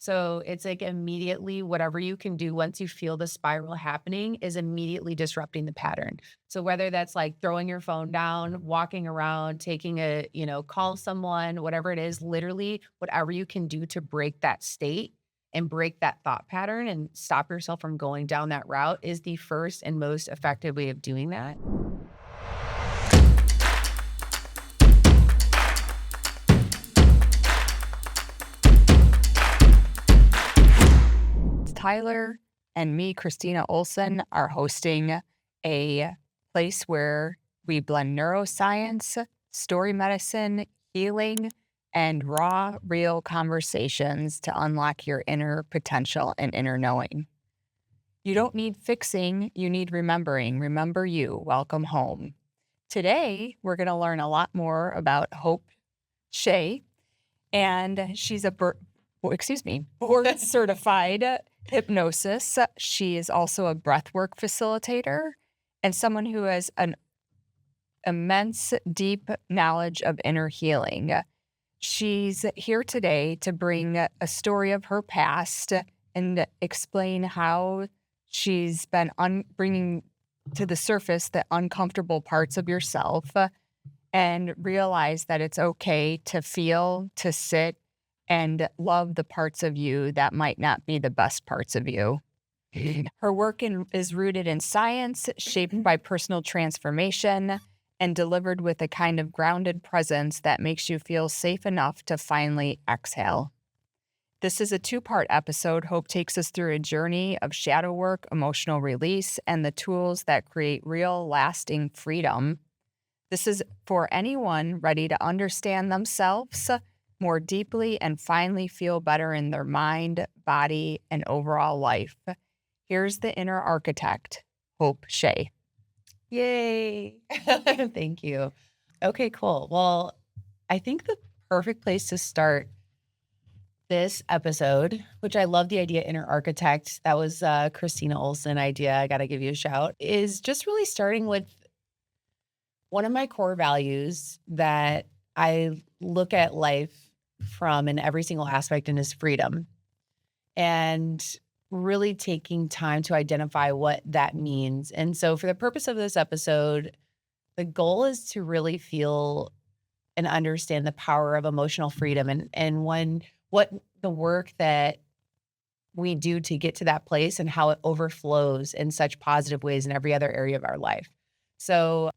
So it's like immediately whatever you can do once you feel the spiral happening is immediately disrupting the pattern. So whether that's like throwing your phone down, walking around, taking a, call someone, whatever it is, literally whatever you can do to break that state and break that thought pattern and stop yourself from going down that route is the first and most effective way of doing that. Tyler and me, Christina Olson, are hosting a place where we blend neuroscience, story medicine, healing, and raw, real conversations to unlock your inner potential and inner knowing. You don't need fixing, you need remembering. Remember you. Welcome home. Today, we're going to learn a lot more about Hope Shay, and she's a board certified hypnosis. She is also a breathwork facilitator and someone who has an immense, deep knowledge of inner healing. She's here today to bring a story of her past and explain how she's been bringing to the surface the uncomfortable parts of yourself and realize that it's okay to feel, to sit, and love the parts of you that might not be the best parts of you. Her work is rooted in science, shaped by personal transformation, and delivered with a kind of grounded presence that makes you feel safe enough to finally exhale. This is a 2-part episode. Hope takes us through a journey of shadow work, emotional release, and the tools that create real, lasting freedom. This is for anyone ready to understand themselves more deeply and finally feel better in their mind, body, and overall life. Here's the inner architect, Hope Shay. Yay. Thank you. Okay, cool. Well, I think the perfect place to start this episode, which I love the idea inner architect, that was Christina Olson idea, I got to give you a shout, is just really starting with one of my core values that I look at life from in every single aspect and is freedom. And really taking time to identify what that means. And so for the purpose of this episode, the goal is to really feel and understand the power of emotional freedom and what the work that we do to get to that place and how it overflows in such positive ways in every other area of our life. So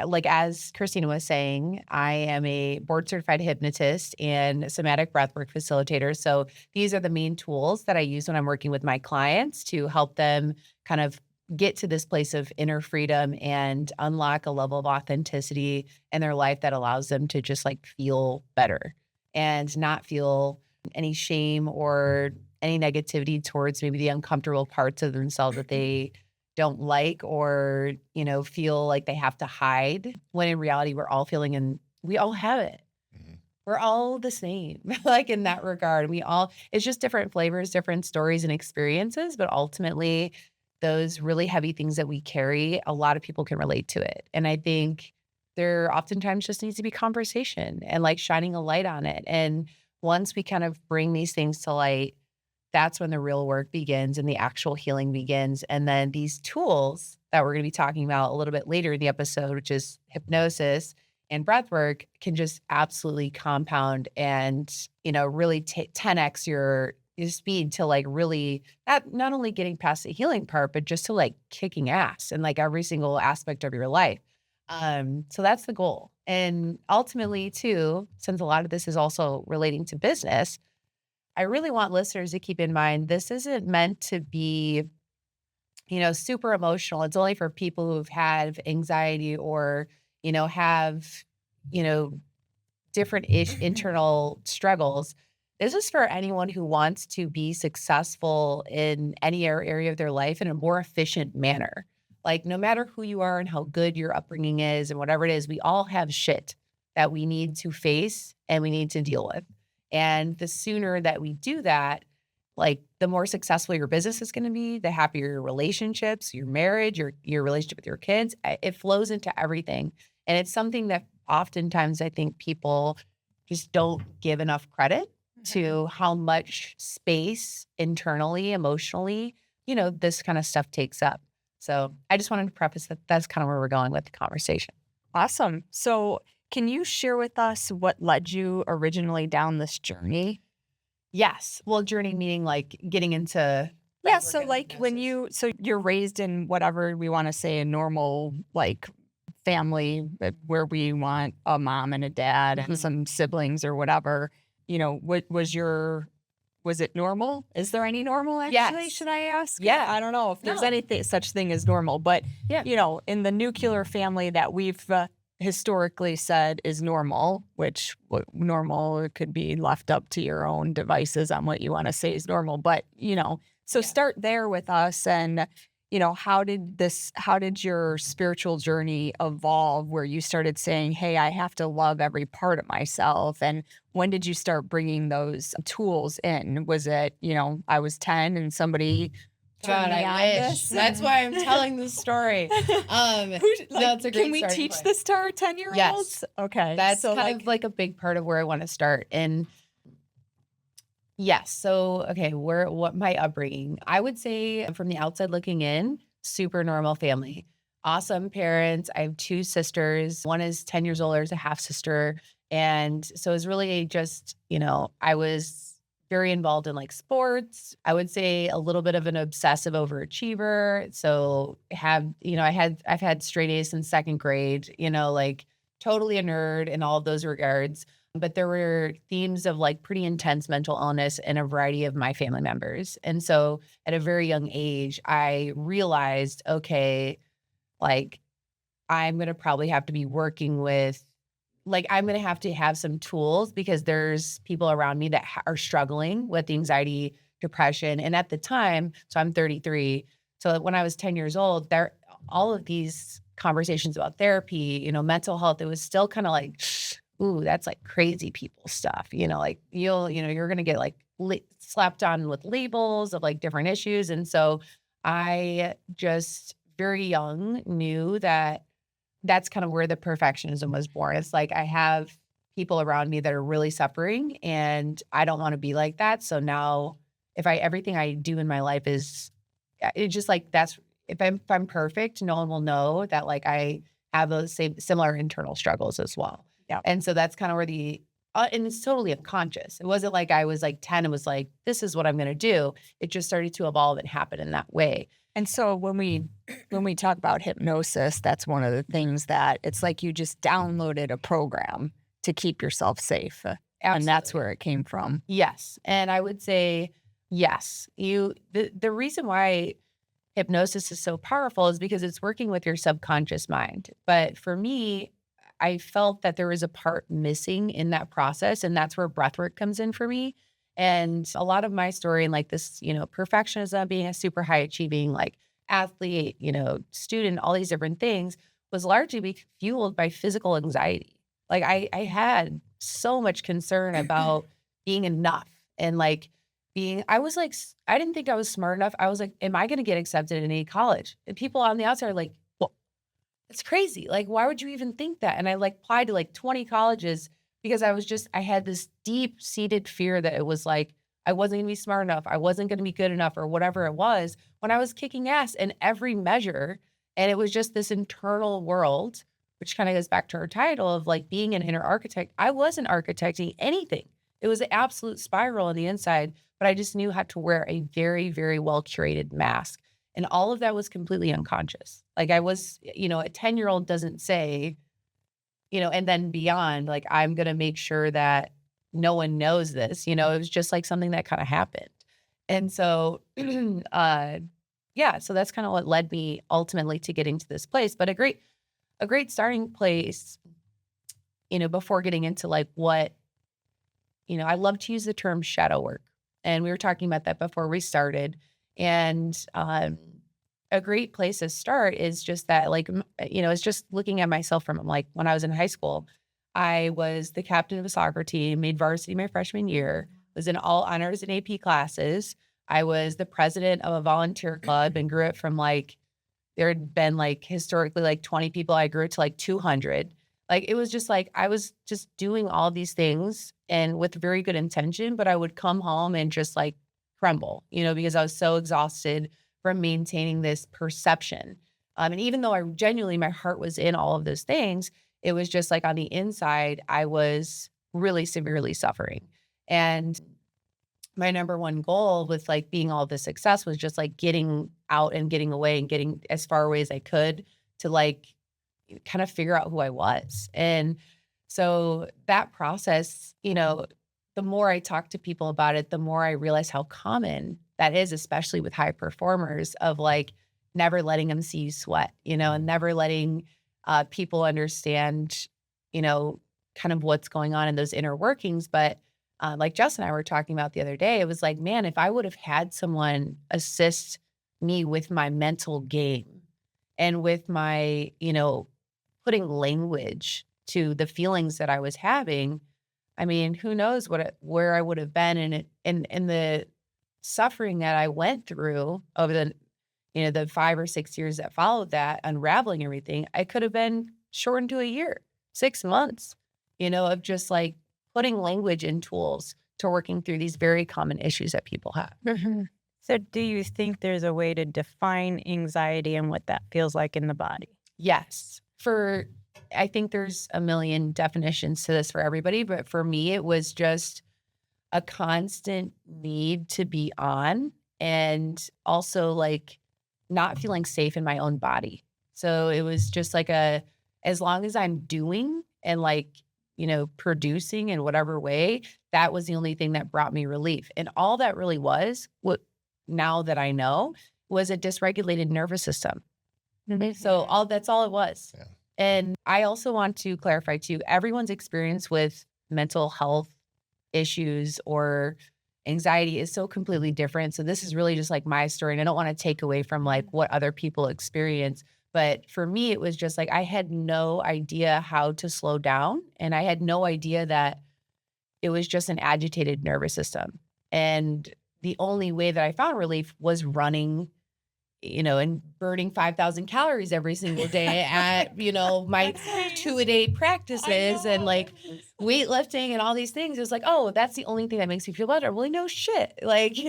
like as Christina was saying, I am a board certified hypnotist and somatic breathwork facilitator. So these are the main tools that I use when I'm working with my clients to help them kind of get to this place of inner freedom and unlock a level of authenticity in their life that allows them to just like feel better and not feel any shame or any negativity towards maybe the uncomfortable parts of themselves that they don't like or, feel like they have to hide, when in reality, we're all feeling and we all have it. Mm-hmm. We're all the same, like in that regard. It's just different flavors, different stories and experiences, but ultimately those really heavy things that we carry, a lot of people can relate to it. And I think there oftentimes just needs to be conversation and like shining a light on it. And once we kind of bring these things to light, that's when the real work begins and the actual healing begins. And then these tools that we're going to be talking about a little bit later in the episode, which is hypnosis and breathwork, can just absolutely compound and, really 10x your speed to like really not only getting past the healing part, but just to like kicking ass in like every single aspect of your life. So that's the goal. And ultimately too, since a lot of this is also relating to business, I really want listeners to keep in mind, this isn't meant to be, super emotional. It's only for people who've had anxiety or, have, different internal struggles. This is for anyone who wants to be successful in any area of their life in a more efficient manner. Like no matter who you are and how good your upbringing is and whatever it is, we all have shit that we need to face and we need to deal with. And the sooner that we do that, like the more successful your business is going to be, the happier your relationships, your marriage, your relationship with your kids, it flows into everything. And it's something that oftentimes I think people just don't give enough credit to how much space internally, emotionally, this kind of stuff takes up. So I just wanted to preface that that's kind of where we're going with the conversation. Awesome. So can you share with us what led you originally down this journey? Yes. Well, journey meaning like getting into. Yeah, so like so you're raised in whatever we want to say a normal like family where we want a mom and a dad and some siblings or whatever, what was it normal? Is there any normal actually? Yes. Should I ask? Yeah. I don't know if there's No. anything such thing as normal, but Yeah. in the nuclear family that we've historically said is normal, which normal it could be left up to your own devices on what you want to say is normal, but so start there with us and how did your spiritual journey evolve where you started saying, hey, I have to love every part of myself? And when did you start bringing those tools in? Was it, I was 10 and somebody God, I wish. That's why I'm telling this story. That's a great can we starting teach point. this to our 10-year-olds? Yes. Okay. That's so kind of like a big part of where I want to start. And yes. So, okay, what my upbringing, I would say from the outside looking in, super normal family, awesome parents. I have 2 sisters. One is 10 years older, is a half sister. And so it's really just, I was very involved in like sports. I would say a little bit of an obsessive overachiever. So I've had straight A's since 2nd grade, like totally a nerd in all of those regards. But there were themes of like pretty intense mental illness in a variety of my family members. And so at a very young age, I realized, okay, like I'm going to probably have to be working with, like, I'm going to have some tools because there's people around me that are struggling with anxiety, depression. And at the time, so I'm 33. So when I was 10 years old, all of these conversations about therapy, mental health, it was still kind of like, ooh, that's like crazy people stuff, like you're going to get like slapped on with labels of like different issues. And so I just very young knew that that's kind of where the perfectionism was born. It's like I have people around me that are really suffering and I don't want to be like that. So now everything I do in my life is it's just like if I'm perfect, no one will know that like I have those similar internal struggles as well. Yeah. And so that's kind of where and it's totally unconscious. It wasn't like I was like 10 and was like, this is what I'm going to do. It just started to evolve and happen in that way. And so when we talk about hypnosis, that's one of the things that it's like you just downloaded a program to keep yourself safe. Absolutely. And that's where it came from. Yes. And I would say, yes, the reason why hypnosis is so powerful is because it's working with your subconscious mind. But for me, I felt that there was a part missing in that process. And that's where breathwork comes in for me. And a lot of my story and like this, perfectionism, being a super high achieving like athlete, student, all these different things was largely fueled by physical anxiety. Like I had so much concern about being enough and like I was like, I didn't think I was smart enough. I was like, am I going to get accepted in any college? And people on the outside are like, well, it's crazy. Like, why would you even think that? And I like applied to like 20 colleges because I had this deep seated fear that it was like, I wasn't gonna be smart enough. I wasn't gonna be good enough or whatever it was when I was kicking ass in every measure. And it was just this internal world, which kind of goes back to our title of like being an inner architect. I wasn't architecting anything. It was an absolute spiral on the inside, but I just knew how to wear a very, very well curated mask. And all of that was completely unconscious. Like I was, a 10-year-old doesn't say, and then beyond, like, I'm going to make sure that no one knows this, it was just like something that kind of happened. And so, so that's kind of what led me ultimately to getting to this place. But a great starting place, before getting into like what, I love to use the term shadow work. And we were talking about that before we started. And, a great place to start is just that, like, it's just looking at myself from like when I was in high school, I was the captain of a soccer team, made varsity my freshman year, was in all honors and AP classes. I was the president of a volunteer club and grew it from like, there had been like historically like 20 people. I grew it to like 200. Like, it was just like, I was just doing all these things and with very good intention, but I would come home and just like crumble, because I was so exhausted from maintaining this perception. And even though I genuinely, my heart was in all of those things, it was just like on the inside, I was really severely suffering. And my number one goal with like being all this success was just like getting out and getting away and getting as far away as I could to like kind of figure out who I was. And so that process, the more I talk to people about it, the more I realize how common that is, especially with high performers, of like never letting them see you sweat, and never letting people understand, kind of what's going on in those inner workings. But like Jess and I were talking about the other day, it was like, man, if I would have had someone assist me with my mental game and with my, putting language to the feelings that I was having, I mean, who knows where I would have been in the suffering that I went through over the 5 or 6 years that followed that, unraveling everything. I could have been shortened to a year, 6 months, of just like putting language and tools to working through these very common issues that people have. So do you think there's a way to define anxiety and what that feels like in the body? Yes. I think there's a million definitions to this for everybody, but for me, it was just a constant need to be on, and also like not feeling safe in my own body. So it was just like as long as I'm doing and like, producing in whatever way, that was the only thing that brought me relief. And all that really was, what now that I know, was a dysregulated nervous system. So that's all it was. Yeah. And I also want to clarify too, everyone's experience with mental health issues or anxiety is so completely different. So this is really just like my story. And I don't want to take away from like what other people experience. But for me, it was just like I had no idea how to slow down. And I had no idea that it was just an agitated nervous system. And the only way that I found relief was running, and burning 5,000 calories every single day at, my 2-a-day practices and like weightlifting and all these things. It was like, oh, that's the only thing that makes me feel better. Well, no shit. Like,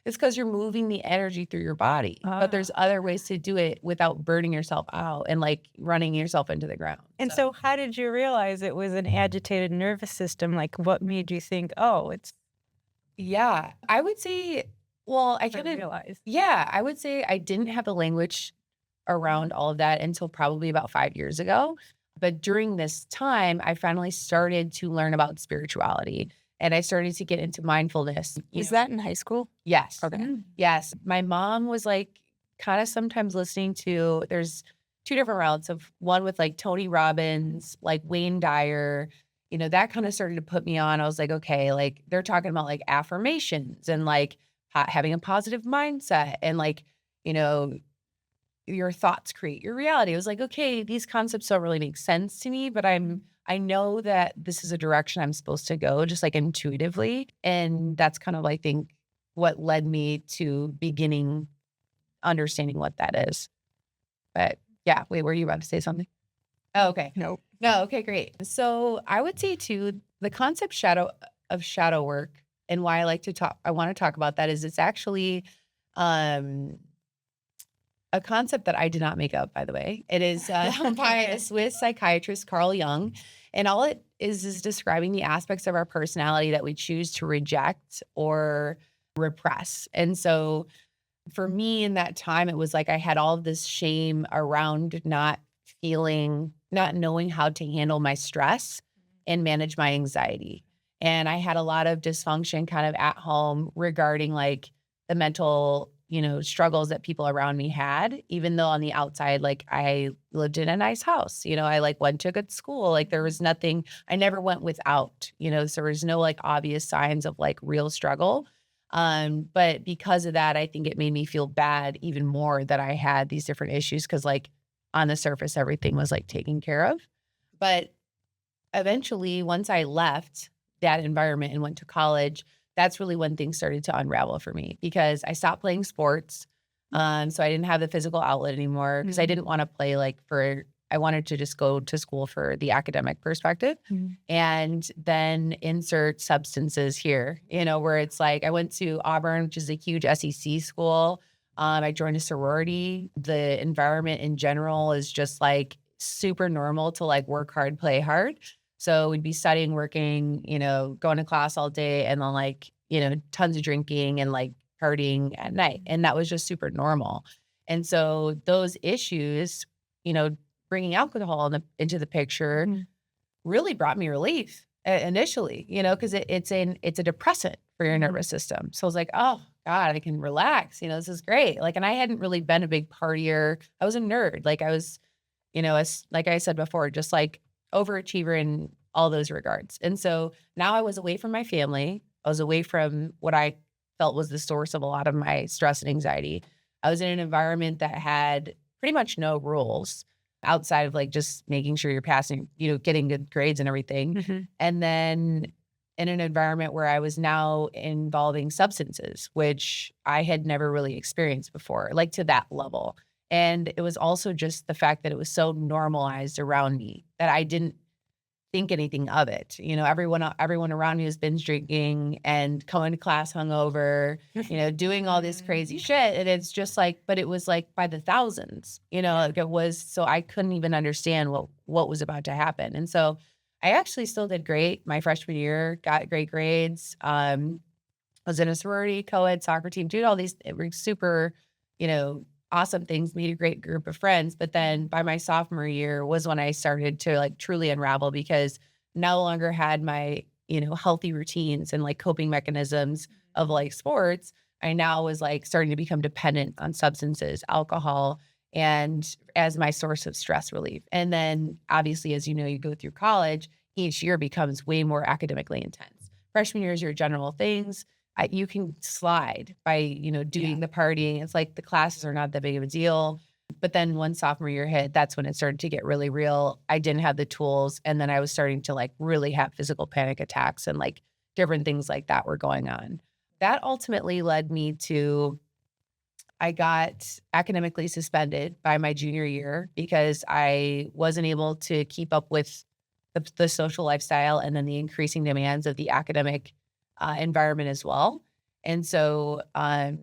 it's because you're moving the energy through your body. But there's other ways to do it without burning yourself out and like running yourself into the ground. And so how did you realize it was an agitated nervous system? Like, what made you think, oh, it's Yeah, I would say, well, I couldn't realize? Yeah, I would say I didn't have the language around all of that until probably about 5 years ago. But during this time, I finally started to learn about spirituality and I started to get into mindfulness. Was that in high school? Yes. Okay. Yes. My mom was like kind of sometimes listening to, there's 2 different routes of one with like Tony Robbins, like Wayne Dyer, that kind of started to put me on. I was like, okay, like they're talking about like affirmations and like having a positive mindset and like, your thoughts create your reality. I was like, okay, these concepts don't really make sense to me, but I know that this is a direction I'm supposed to go just like intuitively. And that's kind of, I think, what led me to beginning understanding what that is. But yeah, wait, were you about to say something? Oh, okay. Nope. No, okay, great. So I would say too, the concept of shadow work and why I want to talk about that is it's actually a concept that I did not make up, by the way. It is by a Swiss psychiatrist, Carl Jung. And all it is describing the aspects of our personality that we choose to reject or repress. And so for me in that time, it was like I had all of this shame around not knowing how to handle my stress and manage my anxiety. And I had a lot of dysfunction kind of at home regarding like the mental struggles that people around me had, even though on the outside, like I lived in a nice house, I like went to a good school. Like there was nothing, I never went without, so there was no like obvious signs of like real struggle. But because of that, I think it made me feel bad even more that I had these different issues. Cause like on the surface, everything was like taken care of. But eventually once I left that environment and went to college, that's really when things started to unravel for me because I stopped playing sports. So I didn't have the physical outlet anymore because I didn't want to play like I wanted to just go to school for the academic perspective and then insert substances here, where it's like I went to Auburn, which is a huge SEC school. I joined a sorority. The environment in general is just like super normal to like work hard, play hard. So we'd be studying, working, going to class all day and then like, tons of drinking and like partying at night. And that was just super normal. And so those issues, bringing alcohol into the picture really brought me relief initially, because it's a depressant for your nervous system. So I was like, oh God, I can relax. This is great. Like, and I hadn't really been a big partier. I was a nerd. Like I was, like I said before, just like overachiever in all those regards. And so now I was away from my family. I was away from what I felt was the source of a lot of my stress and anxiety. I was in an environment that had pretty much no rules outside of like just making sure you're passing, getting good grades and everything. And then in an environment where I was now involving substances, which I had never really experienced before, like to that level. And it was also just the fact that it was so normalized around me that I didn't think anything of it. Everyone around me was binge drinking and coming to class hungover, doing all this crazy shit. And it's just like, but it was like by the thousands, like it was, so I couldn't even understand what was about to happen. And so I actually still did great my freshman year, got great grades. Was in a sorority, co-ed, soccer team, did all these super, awesome things, meet a great group of friends. But then by my sophomore year was when I started to like truly unravel because no longer had my, healthy routines and like coping mechanisms of like sports. I now was like starting to become dependent on substances, alcohol, and as my source of stress relief. And then obviously, as you go through college, each year becomes way more academically intense. Freshman year is your general things. You can slide by, doing the partying. It's like the classes are not that big of a deal. But then when sophomore year hit, that's when it started to get really real. I didn't have the tools. And then I was starting to like really have physical panic attacks and like different things like that were going on. That ultimately led me to, I got academically suspended by my junior year because I wasn't able to keep up with the social lifestyle and then the increasing demands of the academic environment as well. And so, and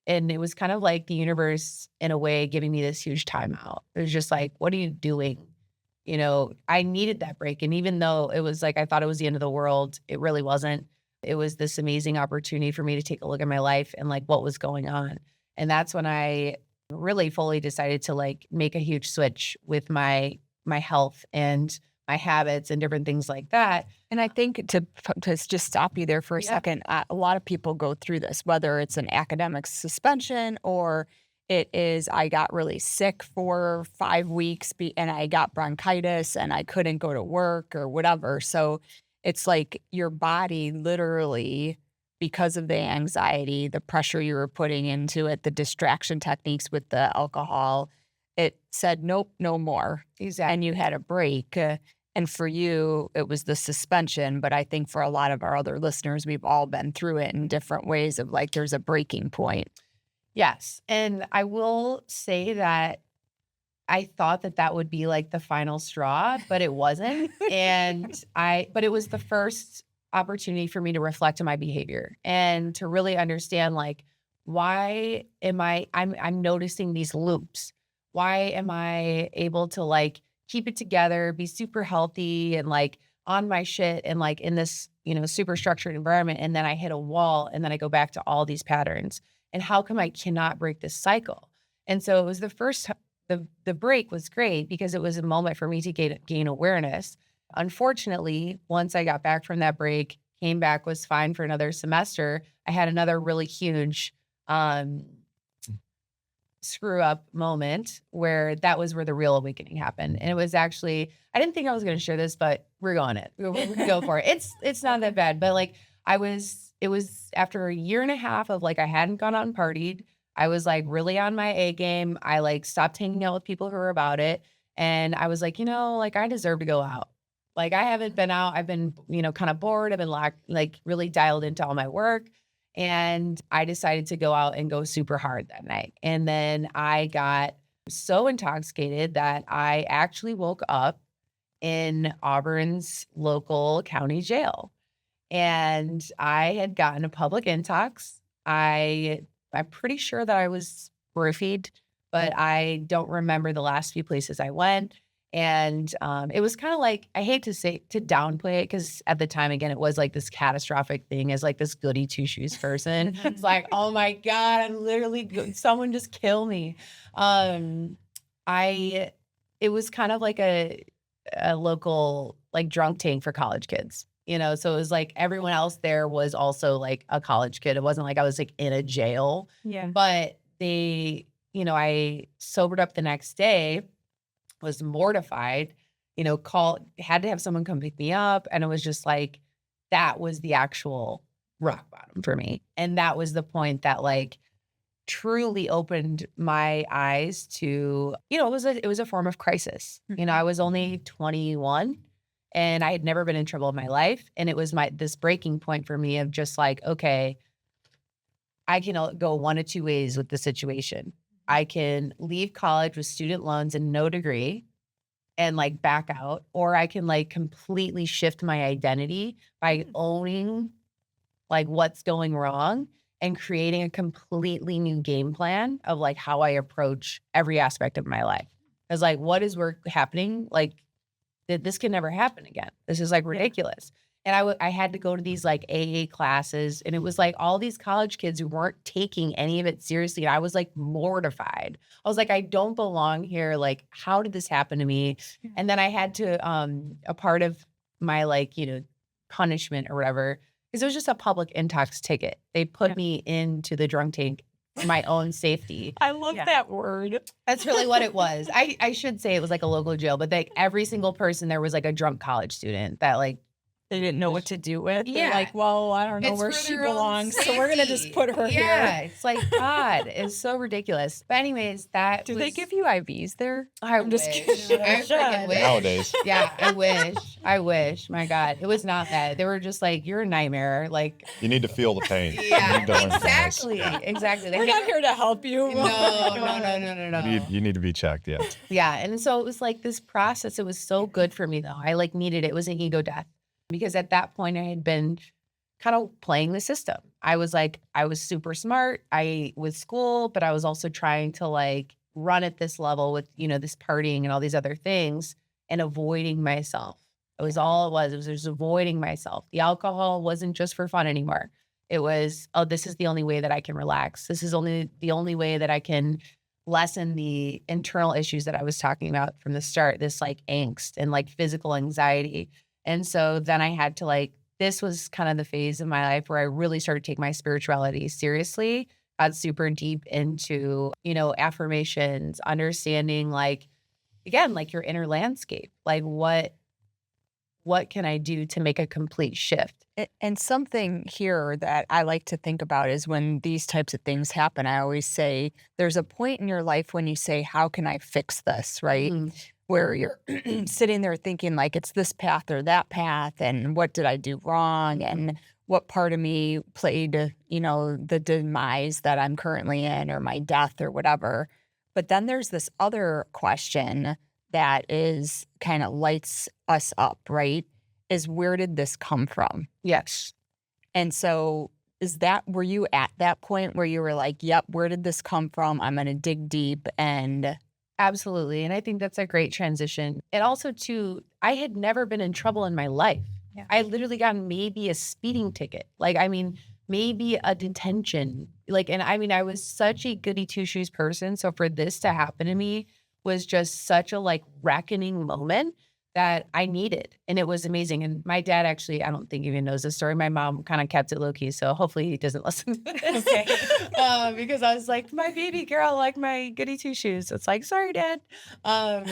it was kind of like the universe in a way giving me this huge timeout. It was just like, what are you doing? I needed that break. And even though it was like, I thought it was the end of the world, it really wasn't. It was this amazing opportunity for me to take a look at my life and like what was going on. And that's when I really fully decided to like make a huge switch with my health and my habits and different things like that. And I think to just stop you there for a second, a lot of people go through this, whether it's an academic suspension or it is I got really sick for 5 weeks and I got bronchitis and I couldn't go to work or whatever. So it's like your body literally, because of the anxiety, the pressure you were putting into it, the distraction techniques with the alcohol, it said, nope, no more. Exactly. And you had a break. And for you, it was the suspension. But I think for a lot of our other listeners, we've all been through it in different ways of like, there's a breaking point. Yes. And I will say that I thought that would be like the final straw, but it wasn't. But it was the first opportunity for me to reflect on my behavior and to really understand like, why am I'm noticing these loops? Why am I able to like keep it together, be super healthy and like on my shit and like in this, super structured environment. And then I hit a wall and then I go back to all these patterns. And how come I cannot break this cycle? And so it was the break was great because it was a moment for me to gain awareness. Unfortunately, once I got back from that break, came back, was fine for another semester, I had another really huge screw up moment where that was where the real awakening happened. And it was actually, I didn't think I was going to share this, but we're going it. We're going to go for it. It's not that bad, but like it was after a year and a half of like, I hadn't gone out and partied. I was like really on my A game. I like stopped hanging out with people who were about it. And I was like, like I deserve to go out. Like I haven't been out. I've been, kind of bored. I've been like really dialed into all my work. And I decided to go out and go super hard that night. And then I got so intoxicated that I actually woke up in Auburn's local county jail. And I had gotten a public intox. I'm pretty sure that I was roofied, but I don't remember the last few places I went. And it was kind of like, I hate to say to downplay it because at the time, again, it was like this catastrophic thing as like this goody two shoes person. It's like, oh my God, I'm literally someone just kill me. I it was kind of like a local like drunk tank for college kids. So it was like everyone else there was also like a college kid. It wasn't like I was like in a jail, Yeah. but I sobered up the next day, was mortified, had to have someone come pick me up. And it was just like, that was the actual rock bottom for me. And that was the point that like truly opened my eyes to, it was a form of crisis. I was only 21 and I had never been in trouble in my life. And it was this breaking point for me of just like, okay, I can go one of two ways with the situation. I can leave college with student loans and no degree and like back out, or I can like completely shift my identity by owning like what's going wrong and creating a completely new game plan of like how I approach every aspect of my life. It's like, what is happening? Like, this can never happen again. This is like ridiculous. And I had to go to these like AA classes, and it was like all these college kids who weren't taking any of it seriously. And I was like mortified. I was like, I don't belong here. Like, how did this happen to me? And then I had to, a part of my like, punishment or whatever, because it was just a public intox ticket. They put me into the drunk tank for my own safety. I love that word. That's really what it was. I should say it was like a local jail, but like every single person there was like a drunk college student that like, they didn't know what to do with. Yeah. They're like, well, I don't know where she belongs, so we're going to just put her here. Yeah, it's like, God, it's so ridiculous. But anyways, Do they give you IVs there? I'm just kidding. I freaking wish. Nowadays. Yeah, I wish. My God, it was not that. They were just like, you're a nightmare. Like, You need to feel the pain. You yeah, need to learn from this. exactly. We're not here to help you. No. You need to be checked, yeah. Yeah, and so it was like this process. It was so good for me, though. I like needed it. It was an ego death. Because at that point, I had been kind of playing the system. I was super smart. With school, but I was also trying to like run at this level with, this partying and all these other things and avoiding myself. It was all it was. It was just avoiding myself. The alcohol wasn't just for fun anymore. It was, oh, this is the only way that I can relax. This is the only way that I can lessen the internal issues that I was talking about from the start, this like angst and like physical anxiety. And so then I had to this was kind of the phase of my life where I really started to take my spirituality seriously, got super deep into, affirmations, understanding again, your inner landscape, like what can I do to make a complete shift? And something here that I like to think about is when these types of things happen, I always say there's a point in your life when you say, how can I fix this, right? Mm-hmm. Where you're sitting there thinking like it's this path or that path, and what did I do wrong, and what part of me played, the demise that I'm currently in, or my death or whatever. But then there's this other question that is kind of lights us up, right? Is where did this come from? Yes. And so were you at that point where you were like, yep, where did this come from? I'm going to dig deep and... Absolutely. And I think that's a great transition. And also too, I had never been in trouble in my life. Yeah. I had literally gotten maybe a speeding ticket. Maybe a detention. I was such a goody two shoes person. So for this to happen to me was just such a reckoning moment that I needed. And it was amazing. And my dad actually, I don't think even knows this story. My mom kind of kept it low key. So hopefully he doesn't listen to this. Okay. Because I was like, my baby girl, like my goody two shoes. It's like, sorry, Dad. But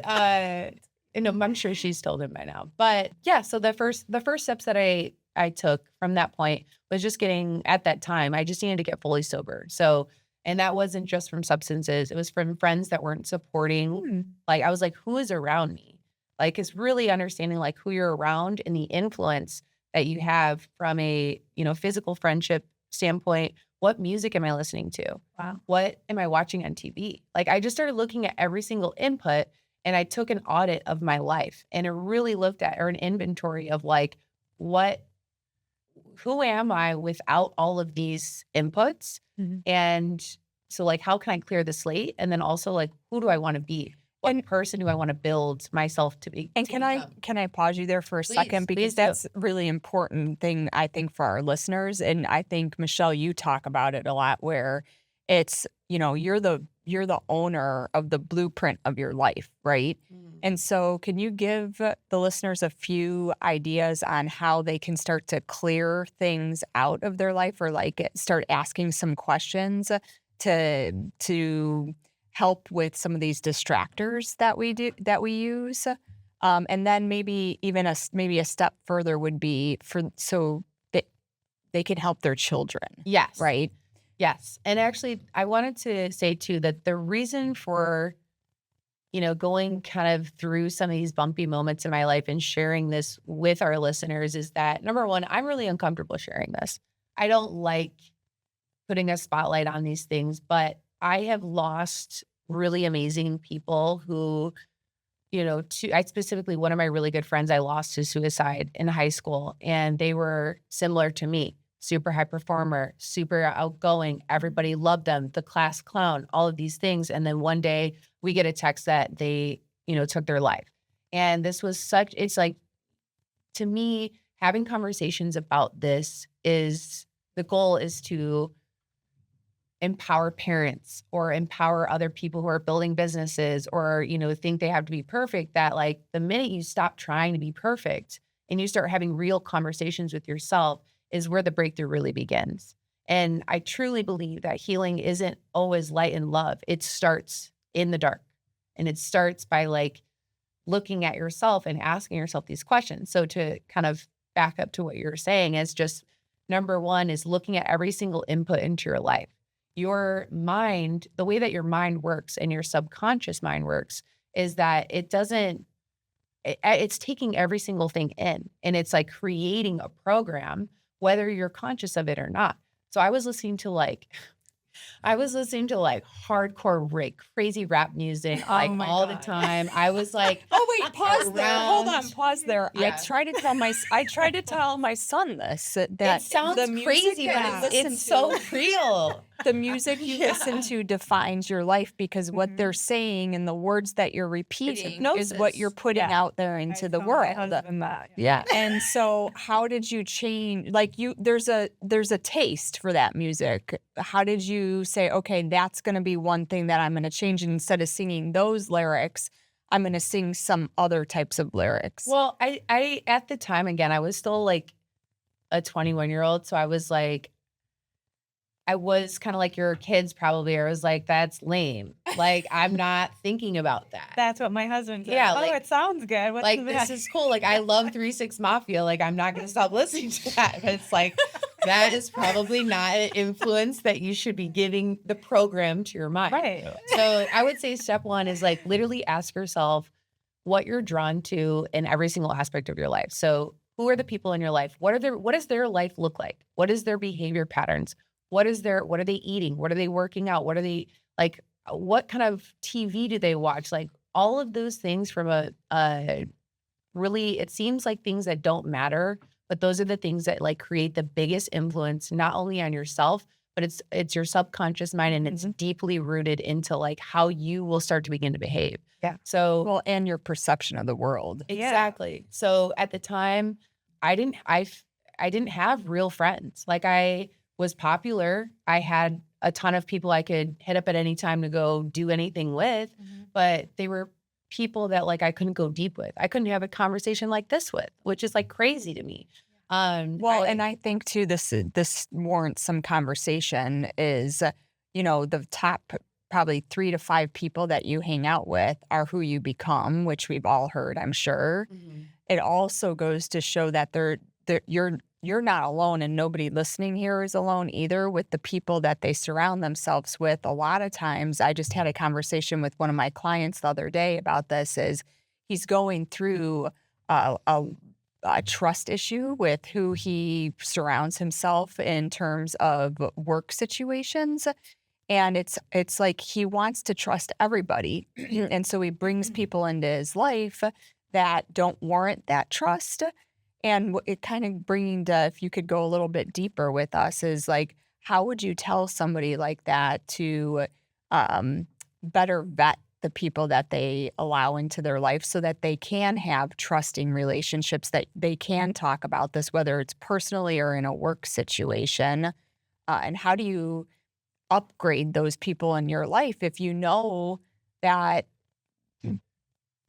I'm sure she's told him by now. But yeah, so the first steps that I took from that point was just at that time, I just needed to get fully sober. So, and that wasn't just from substances. It was from friends that weren't supporting. I was like, who is around me? It's really understanding who you're around and the influence that you have from a, physical friendship standpoint, What music am I listening to? Wow. What am I watching on TV? Like, I just started looking at every single input, and I took an audit of my life, and it really looked at, or an inventory of like, who am I without all of these inputs? Mhm. And so like, how can I clear the slate? And then also like, who do I want to be? What person do I want to build myself to be? And to can become? I pause you there for a second, Please because do. that's a really important thing, I think, for our listeners. And I think, Michelle, you talk about it a lot, where it's, you're the owner of the blueprint of your life, right? And so can you give the listeners a few ideas on how they can start to clear things out of their life, or like start asking some questions to help with some of these distractors that we use? And then maybe even maybe a step further would be so that they can help their children. Yes. Right. Yes. And actually, I wanted to say too that the reason for, going kind of through some of these bumpy moments in my life and sharing this with our listeners is that, number one, I'm really uncomfortable sharing this. I don't like putting a spotlight on these things, but I have lost really amazing people who, I specifically, one of my really good friends, I lost to suicide in high school, and they were similar to me. Super high performer, super outgoing. Everybody loved them, the class clown, all of these things. And then one day we get a text that they, took their life. And this was it's like, to me, having conversations about this the goal is to empower parents or empower other people who are building businesses or, think they have to be perfect, that like the minute you stop trying to be perfect and you start having real conversations with yourself is where the breakthrough really begins. And I truly believe that healing isn't always light and love. It starts in the dark, and it starts by like looking at yourself and asking yourself these questions. So to kind of back up to what you're saying is just number one is looking at every single input into your life. Your mind, the way that your mind works and your subconscious mind works is that it's taking every single thing in, and it's like creating a program, whether you're conscious of it or not. So I was listening to like hardcore crazy rap music, like all the time. I was like, Oh wait, pause there. Hold on, around- pause there. Yeah. I try to tell my son this, that it sounds the music crazy, that but you listen it's so to, real. the music you listen to defines your life, because what they're saying and the words that you're repeating is what you're putting out there into the world. Yeah. And so how did you change, like there's a taste for that music. How did you say, okay, that's going to be one thing that I'm going to change, and instead of singing those lyrics, I'm going to sing some other types of lyrics? Well, I at the time, again, I was still like a 21-year-old. So I was kind of like your kids probably. I was like, that's lame. Like, I'm not thinking about that. That's what my husband said. Yeah, Oh, like- it sounds good. What's Like, the this best? is cool. Like, I love 3-6 Mafia. Like, I'm not going to stop listening to that. But it's like, that is probably not an influence that you should be giving the program to your mind. Right. So I would say step one is like literally ask yourself what you're drawn to in every single aspect of your life. So who are the people in your life? What does their life look like? What is their behavior patterns? What are they eating? What are they working out? What are they like? What kind of TV do they watch? Like all of those things from really, it seems like things that don't matter, but those are the things that like create the biggest influence, not only on yourself, but it's your subconscious mind, and it's deeply rooted into like how you will start to begin to behave. Yeah. So Well, and your perception of the world. exactly. So at the time, I didn't have real friends. Like I was popular. I had a ton of people I could hit up at any time to go do anything with, but they were people that like I couldn't go deep with. I couldn't have a conversation like this with, which is like crazy to me. Well, and I think too, this warrants some conversation. Is the top probably 3 to 5 people that you hang out with are who you become, which we've all heard, I'm sure. It also goes to show that you're not alone, and nobody listening here is alone either with the people that they surround themselves with. A lot of times, I just had a conversation with one of my clients the other day about this. Is he's going through a a trust issue with who he surrounds himself in terms of work situations. And it's like he wants to trust everybody. And so he brings people into his life that don't warrant that trust. And it kind of bringing to, if you could go a little bit deeper with us, is like, how would you tell somebody like that to better vet the people that they allow into their life so that they can have trusting relationships, that they can talk about this, whether it's personally or in a work situation? And how do you upgrade those people in your life if you know that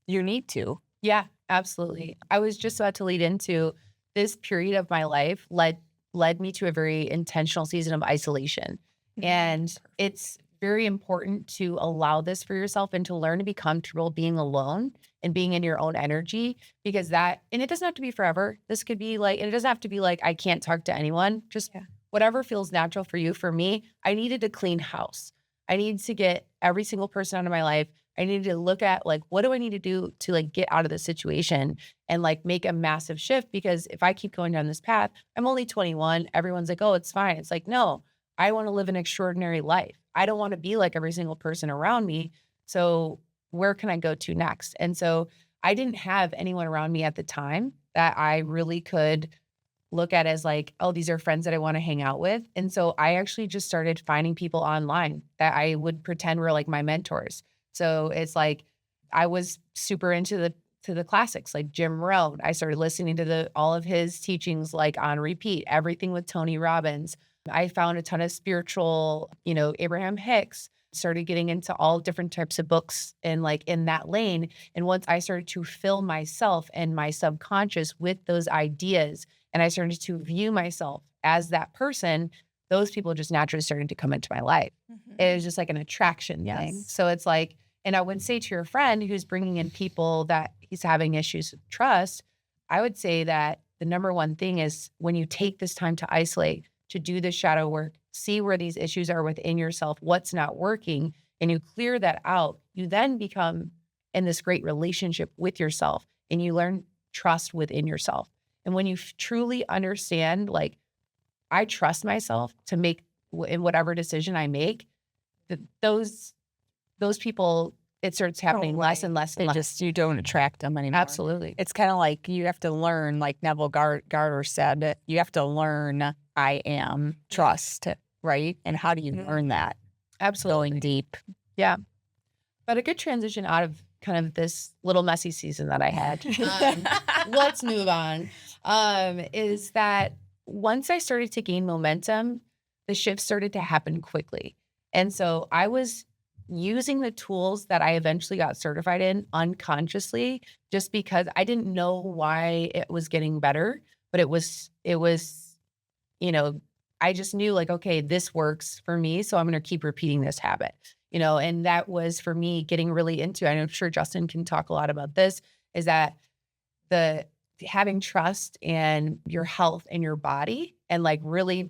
you need to? Yeah, absolutely. I was just about to lead into this period of my life led me to a very intentional season of isolation. And it's very important to allow this for yourself and to learn to be comfortable being alone and being in your own energy, because and it doesn't have to be forever. This could be like, and it doesn't have to be like, I can't talk to anyone. Just whatever feels natural for you. For me, I needed to clean house. I needed to get every single person out of my life. I needed to look at like, what do I need to do to like get out of the situation and like make a massive shift? Because if I keep going down this path, I'm only 21. Everyone's like, oh, it's fine. It's like, no, I want to live an extraordinary life. I don't want to be like every single person around me. So where can I go to next? And so I didn't have anyone around me at the time that I really could look at as like, oh, these are friends that I want to hang out with. And so I actually just started finding people online that I would pretend were like my mentors. So it's like, I was super into the classics, like Jim Rohn. I started listening to all of his teachings, like on repeat, everything with Tony Robbins. I found a ton of spiritual, Abraham Hicks, started getting into all different types of books and like in that lane. And once I started to fill myself and my subconscious with those ideas, and I started to view myself as that person, those people just naturally started to come into my life. It was just like an attraction thing. So it's like, and I would say to your friend who's bringing in people that he's having issues with trust, I would say that the number one thing is when you take this time to isolate, to do the shadow work, see where these issues are within yourself, what's not working, and you clear that out, you then become in this great relationship with yourself and you learn trust within yourself. And when you truly understand, like, I trust myself to make in whatever decision I make, those people, it starts happening less and less and less. You don't attract them anymore. Absolutely. It's kind of like you have to learn, like Neville Garter said, you have to learn I am trust, right? And how do you learn that? Absolutely. Going deep. Yeah. But a good transition out of kind of this little messy season that I had. Let's move on. Is that once I started to gain momentum, the shift started to happen quickly. And so I was using the tools that I eventually got certified in unconsciously, just because I didn't know why it was getting better, but it was, I just knew like, okay, this works for me. So I'm going to keep repeating this habit, and that was for me getting really into, I'm sure Justin can talk a lot about this, is that having trust in your health and your body and like really,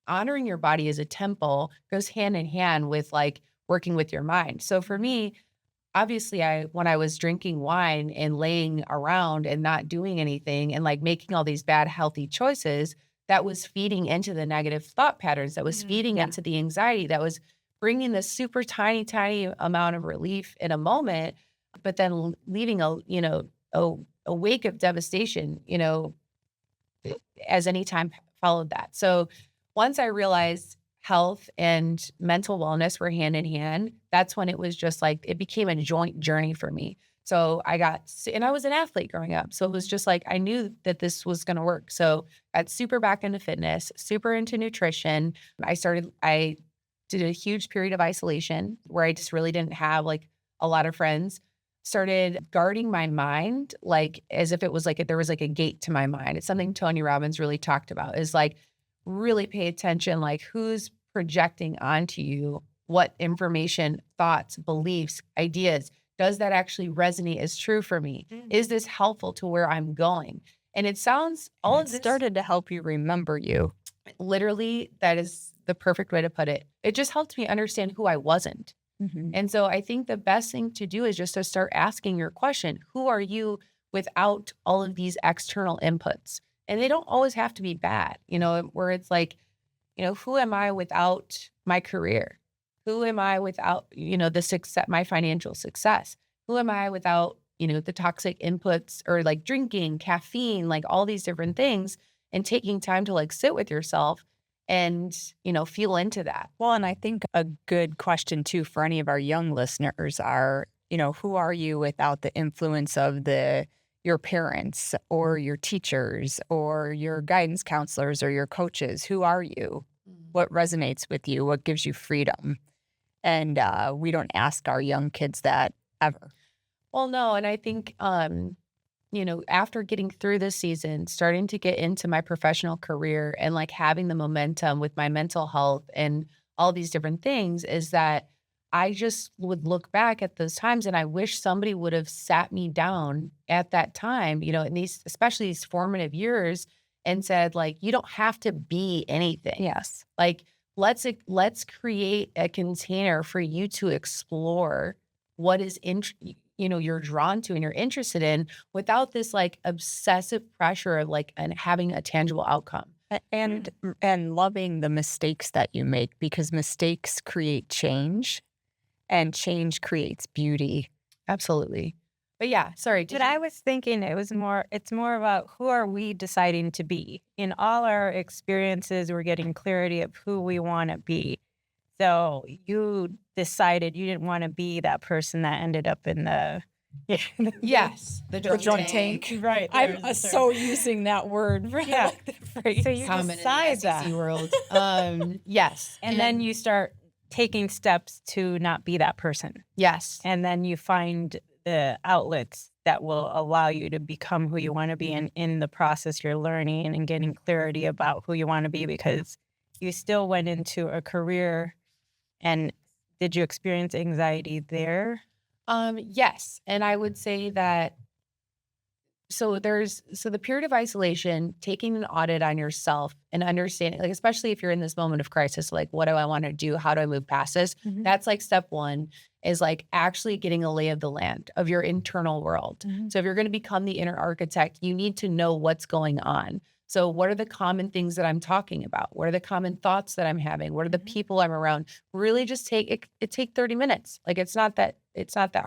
honoring your body as a temple goes hand in hand with like working with your mind. So for me, obviously when I was drinking wine and laying around and not doing anything and like making all these bad healthy choices, that was feeding into the negative thought patterns, that was feeding into the anxiety, that was bringing this super tiny, tiny amount of relief in a moment, but then leaving a wake of devastation, as any time followed that. So once I realized health and mental wellness were hand in hand, that's when it was just like, it became a joint journey for me. So and I was an athlete growing up. So it was just like, I knew that this was going to work. So I got super back into fitness, super into nutrition. I did a huge period of isolation where I just really didn't have like a lot of friends. Started guarding my mind, like as if it was like, there was like a gate to my mind. It's something Tony Robbins really talked about, is like, really pay attention, like who's projecting onto you, what information, thoughts, beliefs, ideas, does that actually resonate as true for me? Is this helpful to where I'm going? And it sounds, all of this started to help you remember you. Literally, that is the perfect way to put it. It just helped me understand who I wasn't. And so I think the best thing to do is just to start asking your question, who are you without all of these external inputs. And they don't always have to be bad, where it's like, who am I without my career? Who am I without, the success, my financial success? Who am I without, the toxic inputs or like drinking, caffeine, like all these different things, and taking time to like sit with yourself and, feel into that. Well, and I think a good question too for any of our young listeners are, who are you without the influence of your parents or your teachers or your guidance counselors or your coaches? Who are you? What resonates with you? What gives you freedom? And we don't ask our young kids that ever. Well, no. And I think, after getting through this season, starting to get into my professional career and like having the momentum with my mental health and all these different things, is that I just would look back at those times and I wish somebody would have sat me down at that time, in these, especially these formative years, and said like, you don't have to be anything. Yes. Like, let's create a container for you to explore what is you're drawn to and you're interested in, without this like obsessive pressure of like and having a tangible outcome. And loving the mistakes that you make, because mistakes create change and change creates beauty. Absolutely. But yeah, sorry. But I was thinking it's more about who are we deciding to be. In all our experiences, we're getting clarity of who we want to be. So you decided you didn't want to be that person that ended up in the yes, the drunk tank. Right. I'm so using that word. Yeah. Phrase. So you Common in decide the that. SEC world. Yes. And then you start taking steps to not be that person. Yes. And then you find the outlets that will allow you to become who you want to be. And in the process, you're learning and getting clarity about who you want to be, because you still went into a career. And did you experience anxiety there? Yes. And I would say that, so the period of isolation, taking an audit on yourself and understanding, like, especially if you're in this moment of crisis, like, what do I want to do? How do I move past this? Mhm. That's like step one, is like actually getting a lay of the land of your internal world. Mhm. So if you're going to become the inner architect, you need to know what's going on. So what are the common things that I'm talking about? What are the common thoughts that I'm having? What are the people I'm around? Really just take 30 minutes. Like, it's not that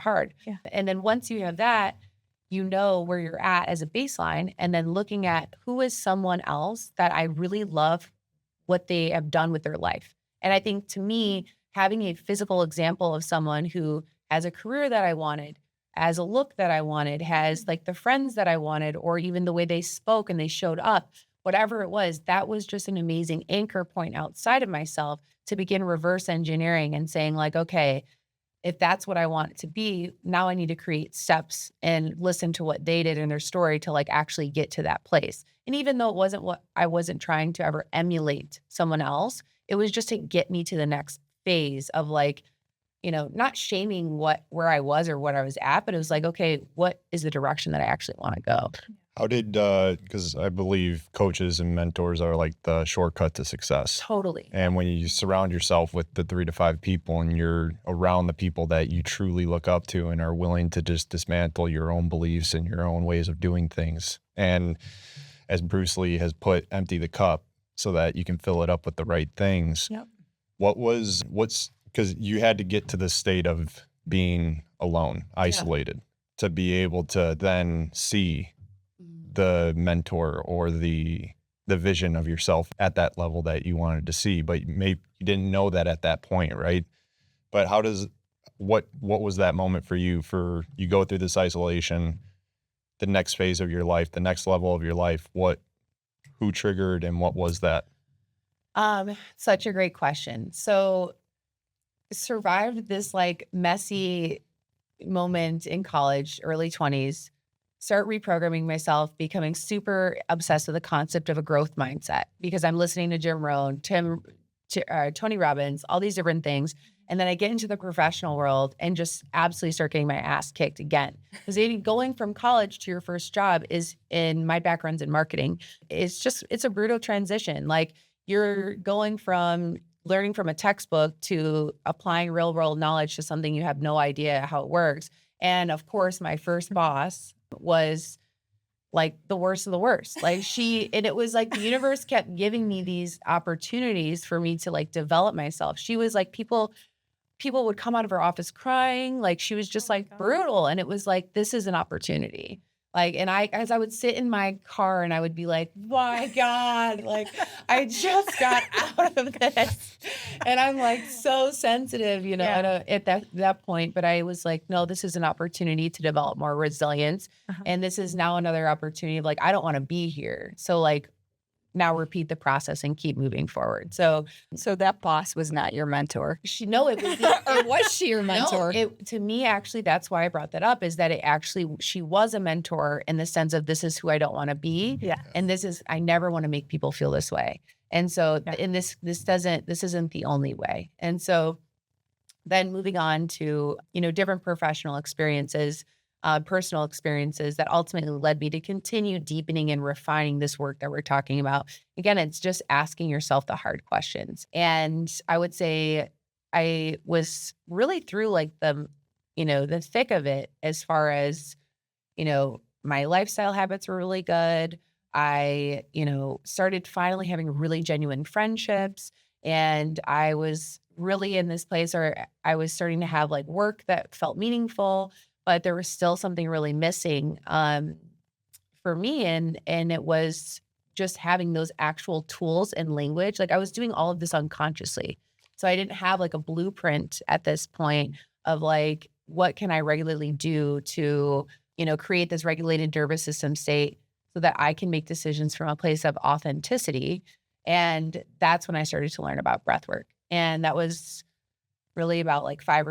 hard. Yeah. And then once you have that, you know where you're at as a baseline, and then looking at who is someone else that I really love what they have done with their life. And I think, to me, having a physical example of someone who has a career that I wanted, has a look that I wanted, has like the friends that I wanted, or even the way they spoke and they showed up, whatever it was, that was just an amazing anchor point outside of myself to begin reverse engineering and saying like, okay, if that's what I want it to be, now I need to create steps and listen to what they did in their story to like actually get to that place. And even though I wasn't trying to ever emulate someone else, it was just to get me to the next phase of like, not shaming where I was or what I was at, but it was like, okay, what is the direction that I actually want to go? How did, because I believe coaches and mentors are like the shortcut to success. Totally. And when you surround yourself with the 3 to 5 people and you're around the people that you truly look up to and are willing to just dismantle your own beliefs and your own ways of doing things. And as Bruce Lee has put, empty the cup so that you can fill it up with the right things. Yep. Because you had to get to the state of being alone, isolated, to be able to then see the mentor or the vision of yourself at that level that you wanted to see, but maybe you didn't know that at that point, right? But what was that moment for you? For you go through this isolation, the next phase of your life, the next level of your life, who triggered and what was that? Such a great question. So survived this like messy moment in college, early 20s, start reprogramming myself, becoming super obsessed with the concept of a growth mindset because I'm listening to Jim Rohn, Tony Robbins, all these different things. And then I get into the professional world and just absolutely start getting my ass kicked again. Because going from college to your first job my background's in marketing. It's a brutal transition. Like, you're going from learning from a textbook to applying real world knowledge to something you have no idea how it works. And of course, my first boss was like the worst of the worst. Like and it was like the universe kept giving me these opportunities for me to like develop myself. She was like, people would come out of her office crying. Like she was just like brutal. And it was like, this is an opportunity. Like, and as I would sit in my car and I would be like, my God, like I just got out of this. And I'm like so sensitive, you know, at that point. But I was like, no, this is an opportunity to develop more resilience. And this is now another opportunity of like, I don't want to be here. So like, now repeat the process and keep moving forward. So that boss was not your mentor. it was Or was she your mentor? No, to me, actually, that's why I brought that up, is that she was a mentor in the sense of, this is who I don't want to be. Yeah. And I never want to make people feel this way. And so, and this isn't the only way. And so then moving on to, different professional experiences, personal experiences that ultimately led me to continue deepening and refining this work that we're talking about. Again, it's just asking yourself the hard questions. And I would say I was really through like the thick of it, as far as, my lifestyle habits were really good. I, started finally having really genuine friendships. And I was really in this place where I was starting to have like work that felt meaningful, but there was still something really missing for me. And it was just having those actual tools and language. Like I was doing all of this unconsciously. So I didn't have like a blueprint at this point of like, what can I regularly do to, create this regulated nervous system state so that I can make decisions from a place of authenticity. And that's when I started to learn about breath work. And that was really about like 5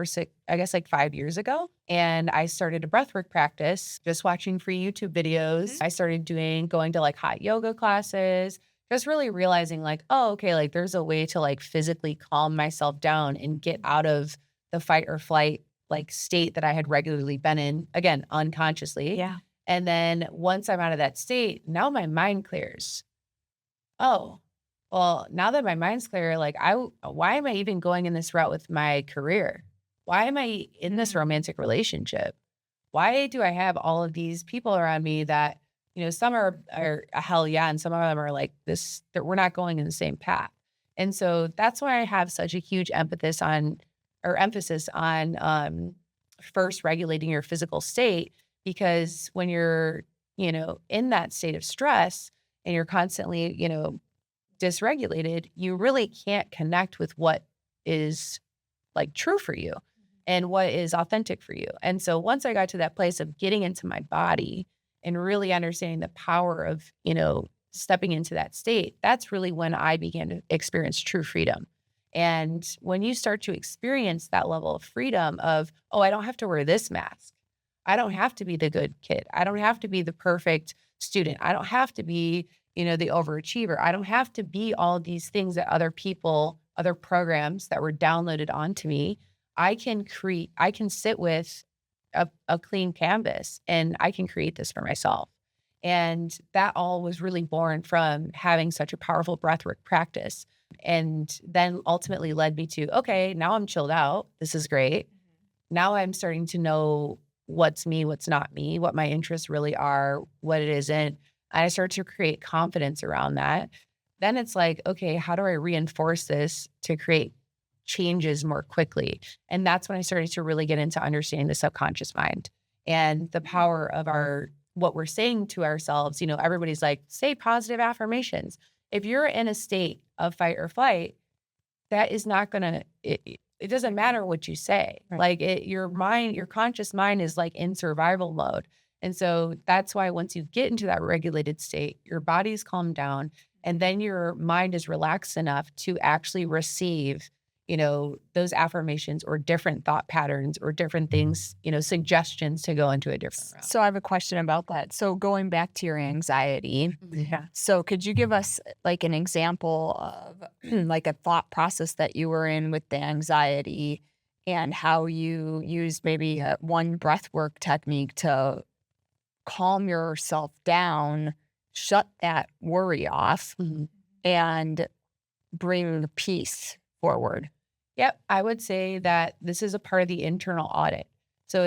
years ago. And I started a breathwork practice, just watching free YouTube videos. I started going to like hot yoga classes, just really realizing like, oh, okay, like there's a way to like physically calm myself down and get out of the fight or flight like state that I had regularly been in, again, unconsciously. Yeah. And then once I'm out of that state, now my mind clears. Oh, well, now that my mind's clear, like why am I even going in this route with my career? Why am I in this romantic relationship? Why do I have all of these people around me that, some are a hell yeah, and some of them are like this, that we're not going in the same path. And so that's why I have such a huge emphasis on first regulating your physical state, because when you're, in that state of stress and you're constantly, dysregulated, you really can't connect with what is like true for you and what is authentic for you. And so once I got to that place of getting into my body and really understanding the power of, stepping into that state, that's really when I began to experience true freedom. And when you start to experience that level of freedom of, oh, I don't have to wear this mask. I don't have to be the good kid. I don't have to be the perfect student. I don't have to be, the overachiever. I don't have to be all of these things that other programs that were downloaded onto me. I can sit with a clean canvas and I can create this for myself. And that all was really born from having such a powerful breathwork practice. And then ultimately led me to, okay, now I'm chilled out. This is great. Now I'm starting to know what's me, what's not me, what my interests really are, what it isn't. I start to create confidence around that. Then it's like, okay, how do I reinforce this to create changes more quickly? And that's when I started to really get into understanding the subconscious mind and the power of what we're saying to ourselves. Everybody's like, say positive affirmations. If you're in a state of fight or flight, that is not gonna, it doesn't matter what you say. Right. Like your conscious mind is like in survival mode. And so that's why once you get into that regulated state, your body's calmed down, and then your mind is relaxed enough to actually receive, those affirmations or different thought patterns or different things, suggestions to go into a different route. So I have a question about that. So going back to your anxiety. Yeah. So could you give us like an example of like a thought process that you were in with the anxiety and how you used maybe one breathwork technique to calm yourself down, shut that worry off, and bring peace forward? Yep. I would say that this is a part of the internal audit. So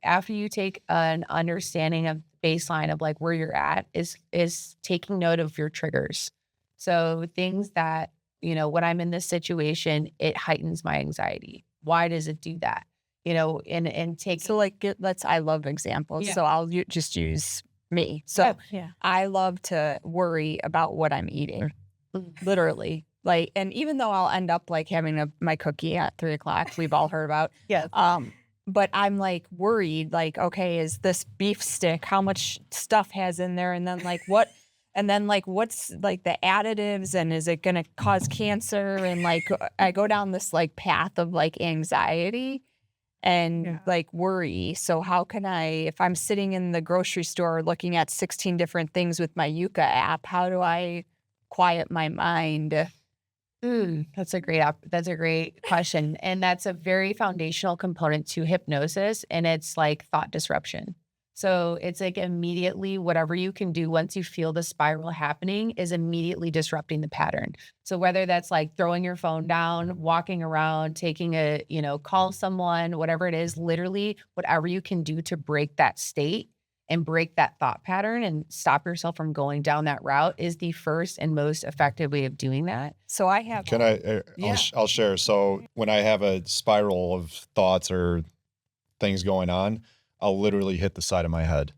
after you take an understanding of baseline of like where you're at is taking note of your triggers. So things that, when I'm in this situation, it heightens my anxiety. Why does it do that? And take. So like, I love examples. Yeah. So I'll just use me. So Yeah. I love to worry about what I'm eating, Mm. literally. Like, and even though I'll end up like having my cookie at 3:00, we've all heard about. Yes. But I'm like worried, like, okay, is this beef stick, how much stuff has in there? And then like what, and then like what's like the additives, and is it going to cause cancer? And like I go down this like path of like anxiety and like worry. So how can I, if I'm sitting in the grocery store looking at 16 different things with my Yuka app, how do I quiet my mind? That's a great question. And that's a very foundational component to hypnosis. And it's like thought disruption. So it's like immediately whatever you can do once you feel the spiral happening is immediately disrupting the pattern. So whether that's like throwing your phone down, walking around, taking call someone, whatever it is, literally whatever you can do to break that state and break that thought pattern and stop yourself from going down that route is the first and most effective way of doing that. So I have. Can I? I'll share. So when I have a spiral of thoughts or things going on, I'll literally hit the side of my head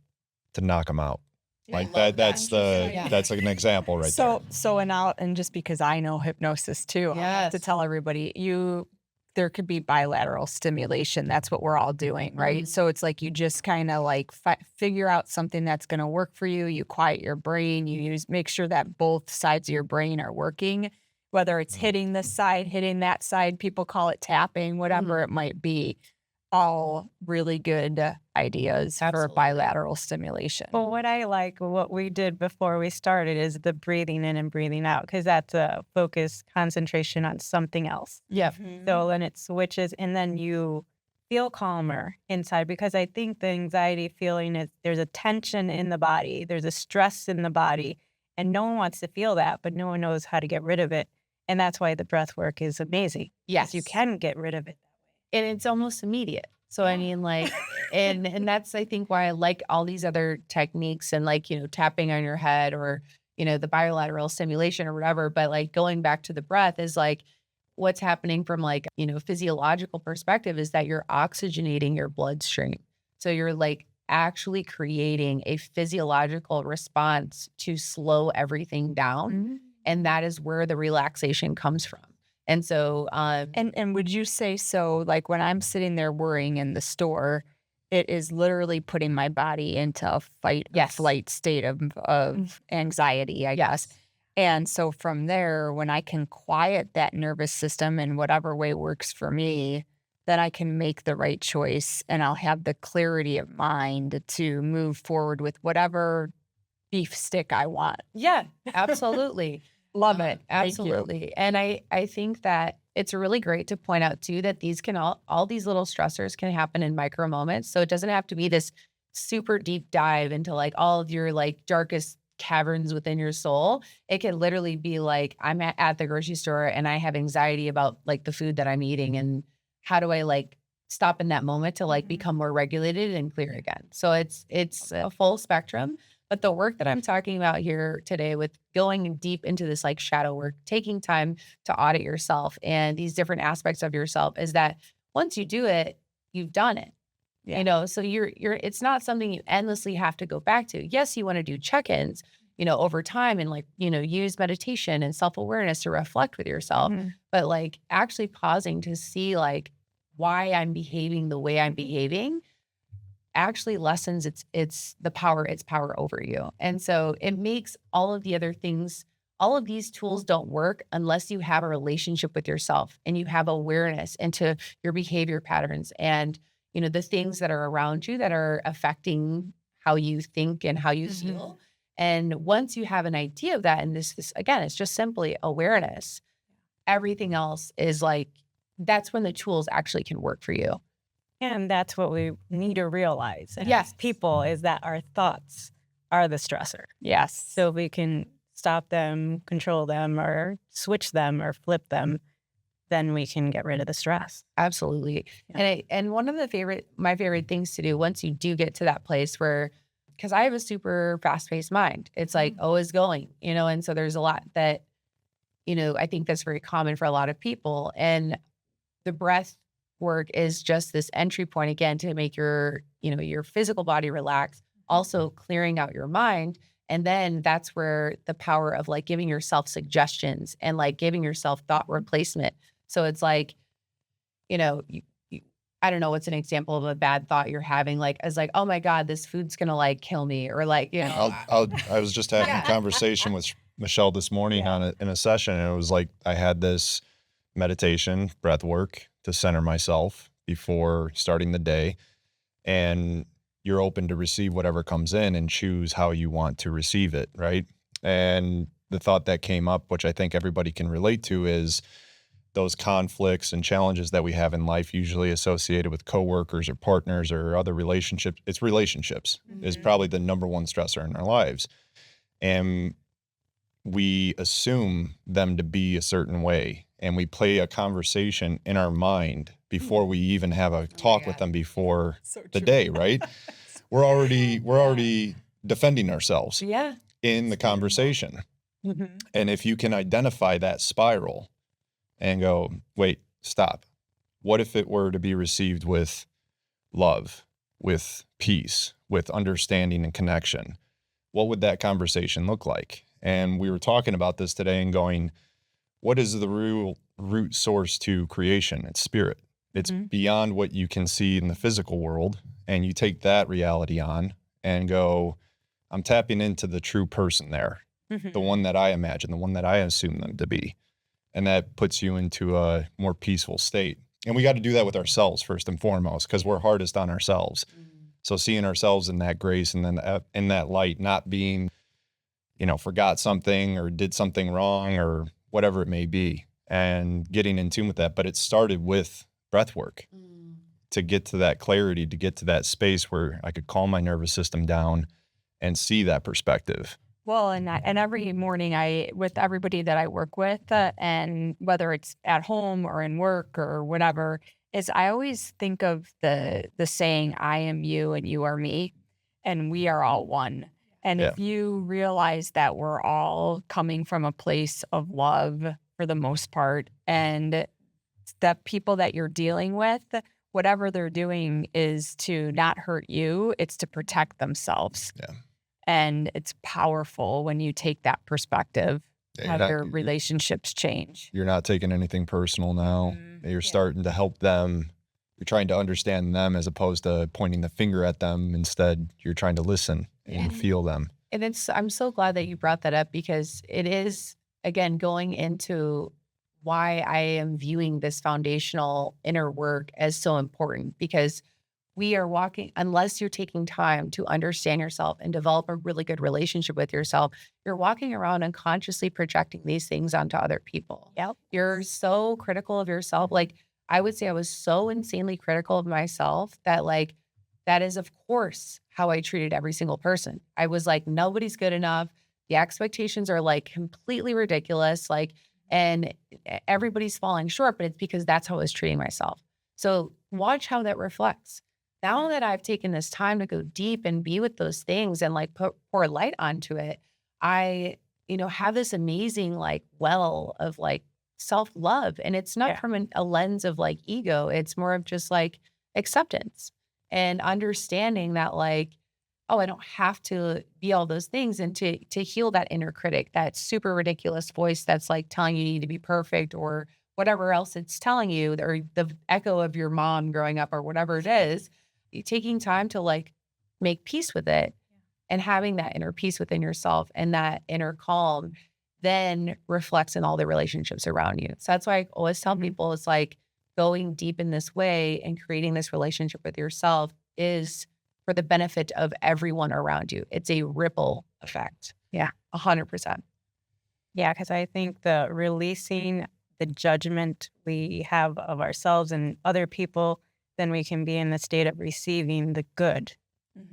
to knock them out. Like that. That's an example right there. And just because I know hypnosis too, I have to tell everybody there could be bilateral stimulation. That's what we're all doing, right? Mm-hmm. So it's like you just kind of like figure out something that's going to work for you. You quiet your brain. You make sure that both sides of your brain are working, whether it's hitting this side, hitting that side. People call it tapping, whatever it might be. All really good ideas for bilateral stimulation. But what we did before we started is the breathing in and breathing out, because that's a focus, concentration on something else. Yeah. So then it switches, and then you feel calmer inside, because I think the anxiety feeling is there's a tension in the body, there's a stress in the body, and no one wants to feel that, but no one knows how to get rid of it. And that's why the breath work is amazing. Yes. You can get rid of it. And it's almost immediate. So I mean, like, and that's I think why I like all these other techniques and like, tapping on your head or, the bilateral stimulation or whatever. But like going back to the breath is like what's happening from like, physiological perspective is that you're oxygenating your bloodstream. So you're like actually creating a physiological response to slow everything down. And that is where the relaxation comes from. And so, and would you say so? Like when I'm sitting there worrying in the store, it is literally putting my body into a fight or flight state of anxiety, I guess. And so from there, when I can quiet that nervous system in whatever way works for me, then I can make the right choice, and I'll have the clarity of mind to move forward with whatever beef stick I want. Yeah, absolutely. Love it. Absolutely. And I think that it's really great to point out too that these can all these little stressors can happen in micro moments. So it doesn't have to be this super deep dive into like all of your like darkest caverns within your soul. It can literally be like, I'm at the grocery store and I have anxiety about like the food that I'm eating, and how do I like stop in that moment to like become more regulated and clear again. So it's a full spectrum. But the work that I'm talking about here today with going deep into this like shadow work, taking time to audit yourself and these different aspects of yourself is that once you do it, you've done it. So you're it's not something you endlessly have to go back to. Yes, you want to do check-ins, over time and like, use meditation and self-awareness to reflect with yourself, but like actually pausing to see like why I'm behaving the way I'm behaving actually lessens its power over you. And so it makes all of the other things, all of these tools don't work unless you have a relationship with yourself and you have awareness into your behavior patterns and, the things that are around you that are affecting how you think and how you feel. And once you have an idea of that, and this again, it's just simply awareness, everything else is like, that's when the tools actually can work for you. And that's what we need to realize as people, is that our thoughts are the stressor. Yes. So if we can stop them, control them, or switch them or flip them, then we can get rid of the stress. Absolutely. Yeah. And one of my favorite things to do once you do get to that place where, because I have a super fast-paced mind, it's like always going, and so there's a lot that, I think that's very common for a lot of people. And the breath work is just this entry point again to make your physical body relax, also clearing out your mind. And then that's where the power of like giving yourself suggestions and like giving yourself thought replacement. So it's like, I don't know what's an example of a bad thought you're having, like as like, oh my God, this food's gonna like kill me, or like, I was just having a conversation with Michelle this morning in a session, and it was like I had this meditation, breath work to center myself before starting the day, and you're open to receive whatever comes in and choose how you want to receive it, right? And the thought that came up, which I think everybody can relate to, is those conflicts and challenges that we have in life, usually associated with coworkers or partners or other relationships. It's relationships is probably the number one stressor in our lives. And we assume them to be a certain way, and we play a conversation in our mind before we even have a talk with them before the day, right? We're already defending ourselves in the conversation. And if you can identify that spiral and go, wait, stop. What if it were to be received with love, with peace, with understanding and connection? What would that conversation look like? And we were talking about this today and going, what is the real root source to creation? It's spirit. It's beyond what you can see in the physical world. And you take that reality on and go, I'm tapping into the true person there, the one that I imagine, the one that I assume them to be. And that puts you into a more peaceful state. And we got to do that with ourselves first and foremost, because we're hardest on ourselves. So seeing ourselves in that grace and then in that light, not being, forgot something or did something wrong or whatever it may be, and getting in tune with that. But it started with breath work to get to that clarity, to get to that space where I could calm my nervous system down and see that perspective. Well, and every morning with everybody that I work with, and whether it's at home or in work or whatever, is I always think of the saying, I am you and you are me, and we are all one. And if you realize that we're all coming from a place of love for the most part, and the people that you're dealing with, whatever they're doing is to not hurt you, it's to protect themselves. Yeah. And it's powerful when you take that perspective, how your relationships change. You're not taking anything personal now. You're starting to help them. You're trying to understand them as opposed to pointing the finger at them. Instead, you're trying to listen and feel them. And I'm so glad that you brought that up, because it is, again, going into why I am viewing this foundational inner work as so important, because we are walking, unless you're taking time to understand yourself and develop a really good relationship with yourself, you're walking around unconsciously projecting these things onto other people. Yep. You're so critical of yourself. Like, I would say I was so insanely critical of myself that, like, that is, of course, how I treated every single person. I was like, nobody's good enough. The expectations are like completely ridiculous. Like, and everybody's falling short, but it's because that's how I was treating myself. So watch how that reflects. Now that I've taken this time to go deep and be with those things and like pour light onto it, I, have this amazing like well of like self-love. And it's not from a lens of like ego. It's more of just like acceptance and understanding that like, oh, I don't have to be all those things, and to heal that inner critic, that super ridiculous voice that's like telling you need to be perfect or whatever else it's telling you, or the echo of your mom growing up or whatever it is. Taking time to like make peace with it and having that inner peace within yourself and that inner calm then reflects in all the relationships around you. So that's why I always tell people, it's like going deep in this way and creating this relationship with yourself is for the benefit of everyone around you. It's a ripple effect. Yeah, 100%. Yeah, because I think the releasing the judgment we have of ourselves and other people, then we can be in the state of receiving the good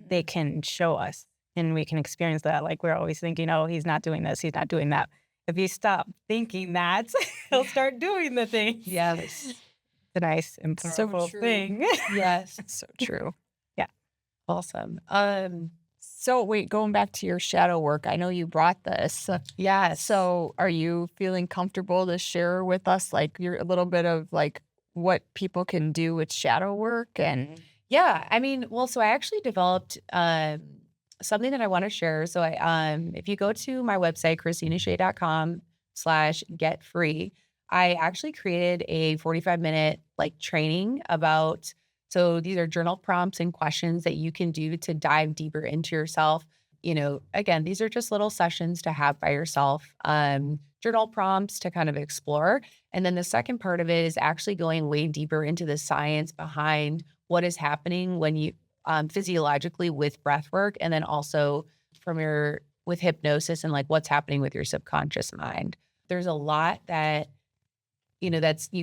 they can show us, and we can experience that. Like, we're always thinking, oh, he's not doing this, he's not doing that. if you stop thinking that, he'll start doing the things. Yes. It's a nice and So powerful true. thing. Yes. So true. Awesome. So wait, going back to your shadow work, I know you brought this. Yes. So are you feeling comfortable to share with us like your a little bit of like what people can do with shadow work and Yeah, I mean, well, so I actually developed something that I want to share. So if you go to my website, christinashay.com/get free, I actually created a 45-minute like training about, so these are journal prompts and questions that you can do to dive deeper into yourself. Again, these are just little sessions to have by yourself, journal prompts to kind of explore. And then the second part of it is actually going way deeper into the science behind what is happening when you physiologically with breath work, and then also with hypnosis and like what's happening with your subconscious mind. There's a lot that you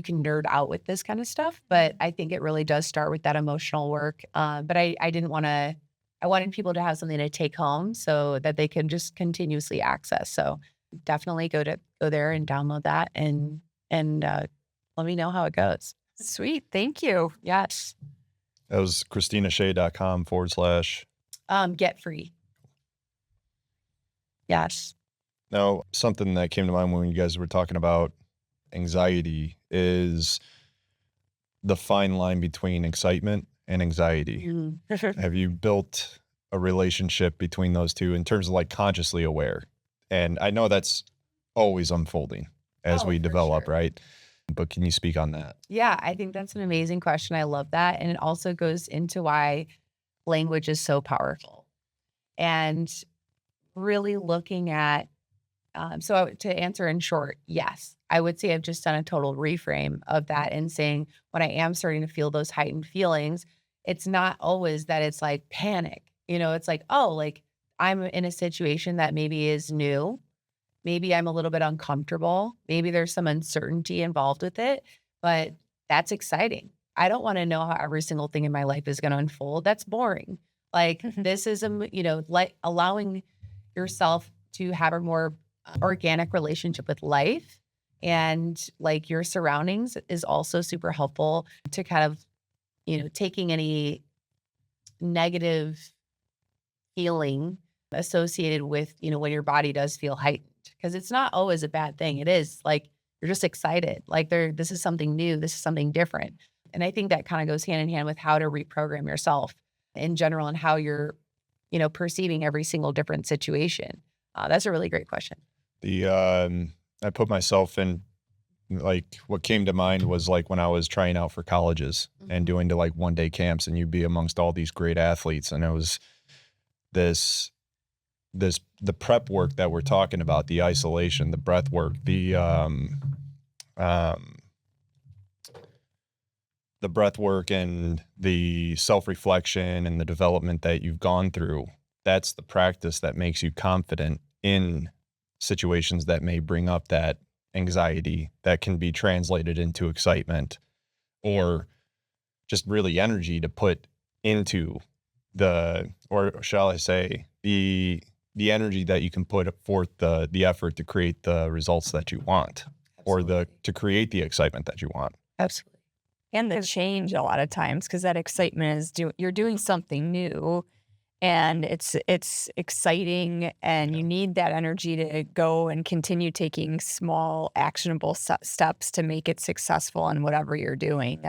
can nerd out with this kind of stuff, but I think it really does start with that emotional work. But I wanted people to have something to take home so that they can just continuously access. So definitely go there and download that and let me know how it goes. sweet, thank you. Yes. That was christinashay.com/ Get free. Yes. Now, something that came to mind when you guys were talking about anxiety is the fine line between excitement and anxiety. Have you built a relationship between those two in terms of like consciously aware? And I know that's always unfolding as we for develop, sure. right? But can you speak on that? Yeah, I think that's an amazing question. I love that. And it also goes into why language is so powerful. And really looking at, so to answer in short, yes, I would say I've just done a total reframe of that and saying when I am starting to feel those heightened feelings, it's not always that it's like panic. It's like, oh, like I'm in a situation that maybe is new. Maybe I'm a little bit uncomfortable. Maybe there's some uncertainty involved with it, but that's exciting. I don't want to know how every single thing in my life is going to unfold. That's boring. Like this is, like allowing yourself to have a more organic relationship with life and like your surroundings is also super helpful to kind of, taking any negative feeling associated with, when your body does feel heightened. Because it's not always a bad thing. It is like you're just excited. Like this is something new. This is something different. And I think that kind of goes hand in hand with how to reprogram yourself in general and how you're, perceiving every single different situation. That's a really great question. I put myself in, like what came to mind was like when I was trying out for colleges and doing to like 1-day camps, and you'd be amongst all these great athletes. And it was the prep work that we're talking about, the isolation, the breath work, the breath work and the self-reflection and the development that you've gone through. That's the practice that makes you confident in situations that may bring up that anxiety that can be translated into excitement or just really energy to put into or shall I say, the energy that you can put forth the effort to create the results that you want. Absolutely. Or to create the excitement that you want. Absolutely. And the change a lot of times because that excitement is you're doing something new and it's exciting and you need that energy to go and continue taking small actionable steps to make it successful in whatever you're doing.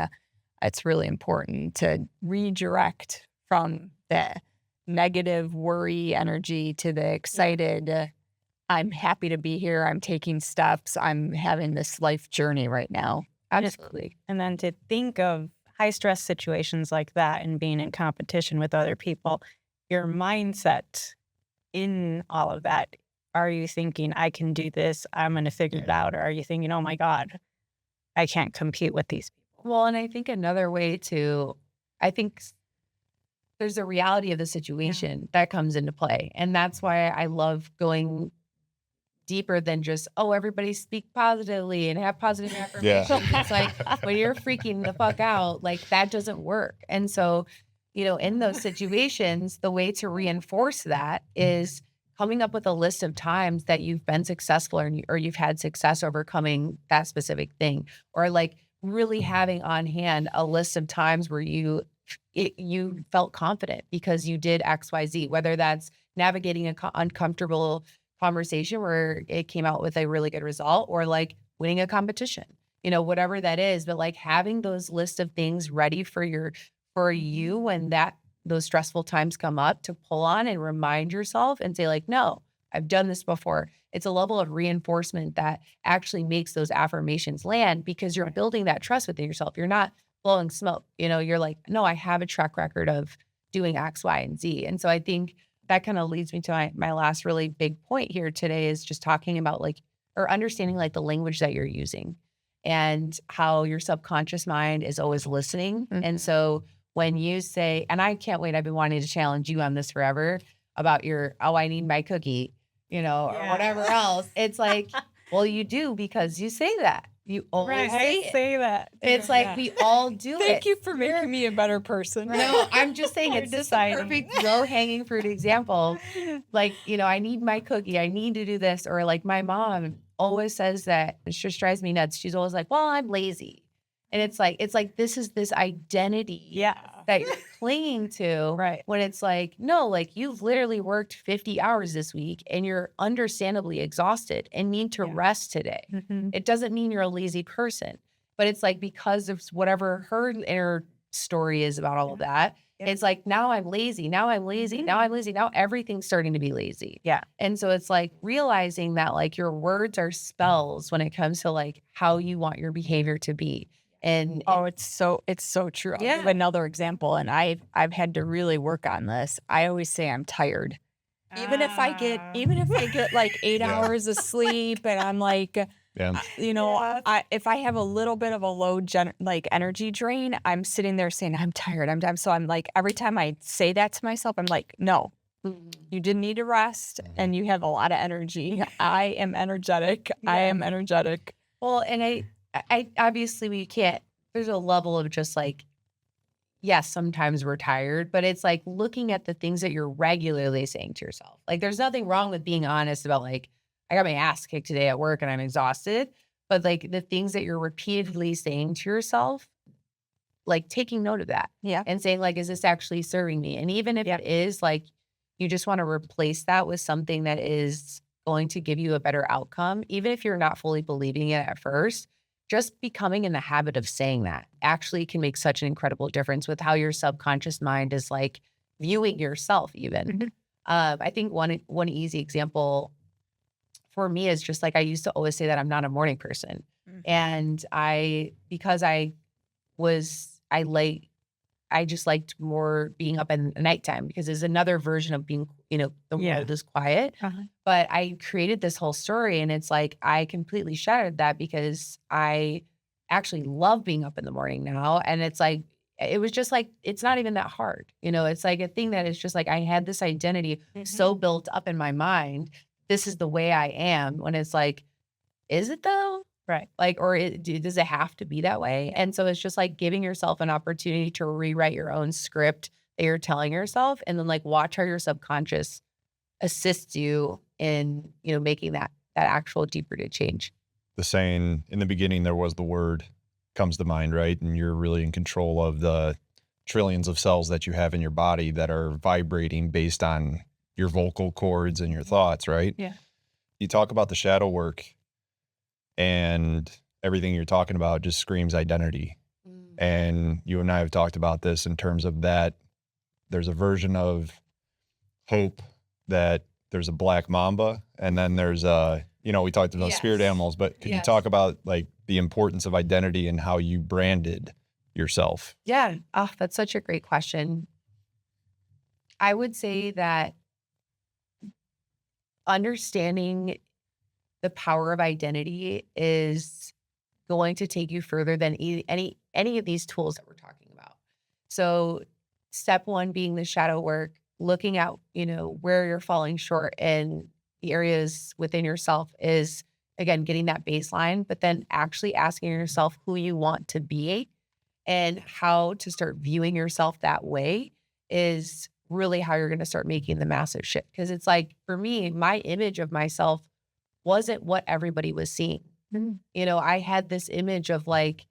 It's really important to redirect from the negative worry energy to the excited, I'm happy to be here. I'm taking steps. I'm having this life journey right now. Absolutely. And then to think of high stress situations like that and being in competition with other people, your mindset in all of that. Are you thinking, I can do this, I'm going to figure it out? Or are you thinking, oh my God, I can't compete with these people? Well, and I think another way I think there's a reality of the situation that comes into play. And that's why I love going deeper than just, everybody speak positively and have positive affirmations. It's like when you're freaking the fuck out, like that doesn't work. And so, in those situations, the way to reinforce that is coming up with a list of times that you've been successful or you've had success overcoming that specific thing, or like really having on hand a list of times where you felt confident because you did XYZ, whether that's navigating a uncomfortable conversation where it came out with a really good result, or like winning a competition, whatever that is. But like having those lists of things ready for you when those stressful times come up, to pull on and remind yourself and say like, no, I've done this before. It's a level of reinforcement that actually makes those affirmations land, because you're building that trust within yourself. You're not blowing smoke. You're like, no, I have a track record of doing X, Y, and Z. And so I think that kind of leads me to my last really big point here today, is just talking about or understanding like the language that you're using and how your subconscious mind is always listening. Mhm. And so when you say, and I can't wait, I've been wanting to challenge you on this forever about I need my cookie, or whatever else. It's like, well, you do, because you say that. You always say it. that. It's like we all do it. Thank you for making me a better person. No, I'm just saying You're it's just a deciding. perfect low-hanging fruit example. Like, I need my cookie. I need to do this. Or like my mom always says that. It just drives me nuts. She's always like, well, I'm lazy. And it's like this is this identity Yeah. that you're clinging to. Right. When it's like, no, like you've literally worked 50 hours this week and you're understandably exhausted and need to rest today. Mhm. It doesn't mean you're a lazy person, but it's like, because of whatever her inner story is about all of that, Yep. it's like, now I'm lazy. Now I'm lazy. Now I'm lazy. Now everything's starting to be lazy. Yeah. And so it's like realizing that like your words are spells when it comes to like how you want your behavior to be. And Oh, it's so true. I'll give Yeah. another example, and I've had to really work on this. I always say I'm tired. Even if I get like 8 Yeah. hours of sleep, and I'm like, Yeah. if I have a little bit of a low energy drain, I'm sitting there saying I'm tired. I'm done. So I'm like, every time I say that to myself, I'm like, no, you didn't need to rest, and you have a lot of energy. I am energetic. I am energetic. well, and I obviously we can't, there's a level of just like, yes, sometimes we're tired, but it's like looking at the things that you're regularly saying to yourself. Like there's nothing wrong with being honest about like, I got my ass kicked today at work and I'm exhausted, but like the things that you're repeatedly saying to yourself, like taking note of that. Yeah. And saying like, is this actually serving me? And even if it is, like, you just want to replace that with something that is going to give you a better outcome, even if you're not fully believing it at first. Just becoming in the habit of saying that actually can make such an incredible difference with how your subconscious mind is like viewing yourself even. Mhm. I think one easy example for me is just like, I used to always say that I'm not a morning person. Mhm. And because I just liked more being up in the nighttime, because there's another version of being, the Yeah. world is quiet. Uh-huh. But I created this whole story, and it's like, I completely shattered that, because I actually love being up in the morning now. And it's like, it was just like, it's not even that hard. It's like a thing that is just like, I had this identity so built up in my mind. This is the way I am, when it's like, is it though? Right. Like, or does it have to be that way? And so it's just like giving yourself an opportunity to rewrite your own script that you're telling yourself, and then like watch how your subconscious assists you in, making that actual deep rooted change. The saying, in the beginning, there was the word, comes to mind, right? And you're really in control of the trillions of cells that you have in your body that are vibrating based on your vocal cords and your thoughts, right? Yeah. You talk about the shadow work, and everything you're talking about just screams identity. And you and I have talked about this in terms of that there's a version of Hope that there's a black mamba, and then there's we talked about spirit Yes. animals, but could you Yes. talk about like the importance of identity and how you branded yourself? Yeah. Oh, that's such a great question. I would say that understanding the power of identity is going to take you further than any of these tools that we're talking about. So step one being the shadow work, looking at, where you're falling short in the areas within yourself, is again, getting that baseline, but then actually asking yourself who you want to be and how to start viewing yourself that way is really how you're going to start making the massive shift. Because it's like, for me, my image of myself wasn't what everybody was seeing. You know, I had this image of like,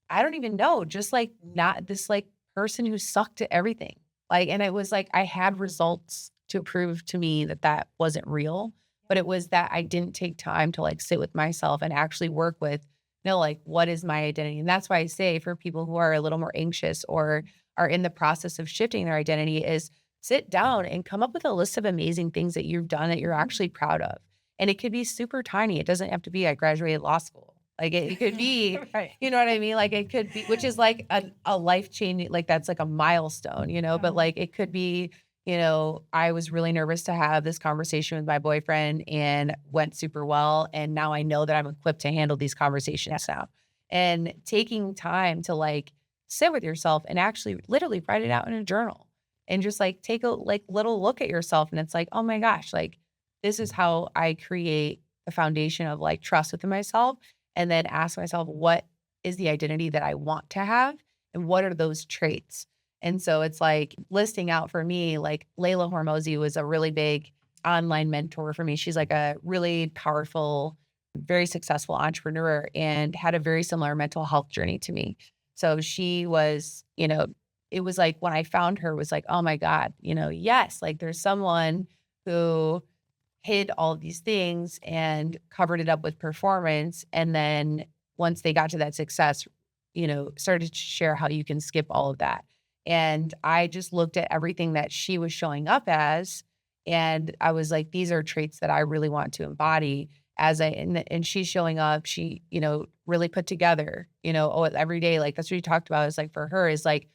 I don't even know, just like not this like person who sucked at everything. Like, and it was like, I had results to prove to me that that wasn't real, but it was that I didn't take time to like sit with myself and actually work with, you know, like, what is my identity? And that's why I say for people who are a little more anxious or are in the process of shifting their identity is sit down and come up with a list of amazing things that you've done that you're actually proud of. And it could be super tiny. It doesn't have to be, I graduated law school. Like it could be, Right. you know what I mean? Like it could be, which is like a life changing, like that's like a milestone, you know, but like it could be, you know, I was really nervous to have this conversation with my boyfriend and went super well. And now I know that I'm equipped to handle these conversations now. And taking time to like sit with yourself and actually literally write it out in a journal and just like take a like little look at yourself. And it's like, oh my gosh, like this is how I create a foundation of like trust within myself. And then ask myself, what is the identity that I want to have? And what are those traits? And so it's like listing out for me, like Layla Hormozi was a really big online mentor for me. She's like a really powerful, very successful entrepreneur and had a very similar mental health journey to me. So she was, you know, it was like when I found her, it was like, oh my God, you know, yes, like there's someone who hid all of these things and covered it up with performance. And then once they got to that success, you know, started to share how you can skip all of that. And I just looked at everything that she was showing up as. And I was like, these are traits that I really want to embody as and she's showing up, she, you know, really put together, you know, every day, like that's what you talked about is like for her is like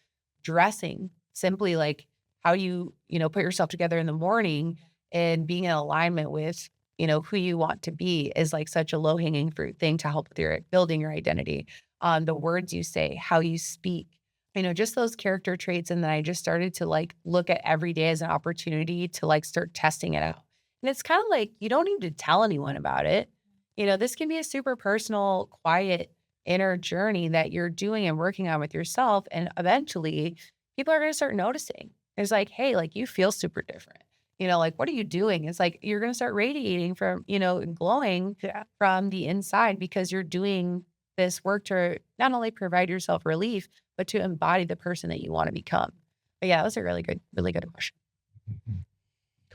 dressing simply like how you know, put yourself together in the morning and being in alignment with, you know, who you want to be is like such a low hanging fruit thing to help with your building your identity. The words you say, how you speak, you know, just those character traits. And then I just started to like look at every day as an opportunity to like start testing it out. And it's kind of like, you don't need to tell anyone about it. You know, this can be a super personal, quiet inner journey that you're doing and working on with yourself. And eventually people are going to start noticing. It's like, hey, like you feel super different. You know, like, what are you doing? It's like, you're going to start radiating from, you know, glowing from the inside because you're doing this work to not only provide yourself relief, but to embody the person that you want to become. But yeah, that was a really good question.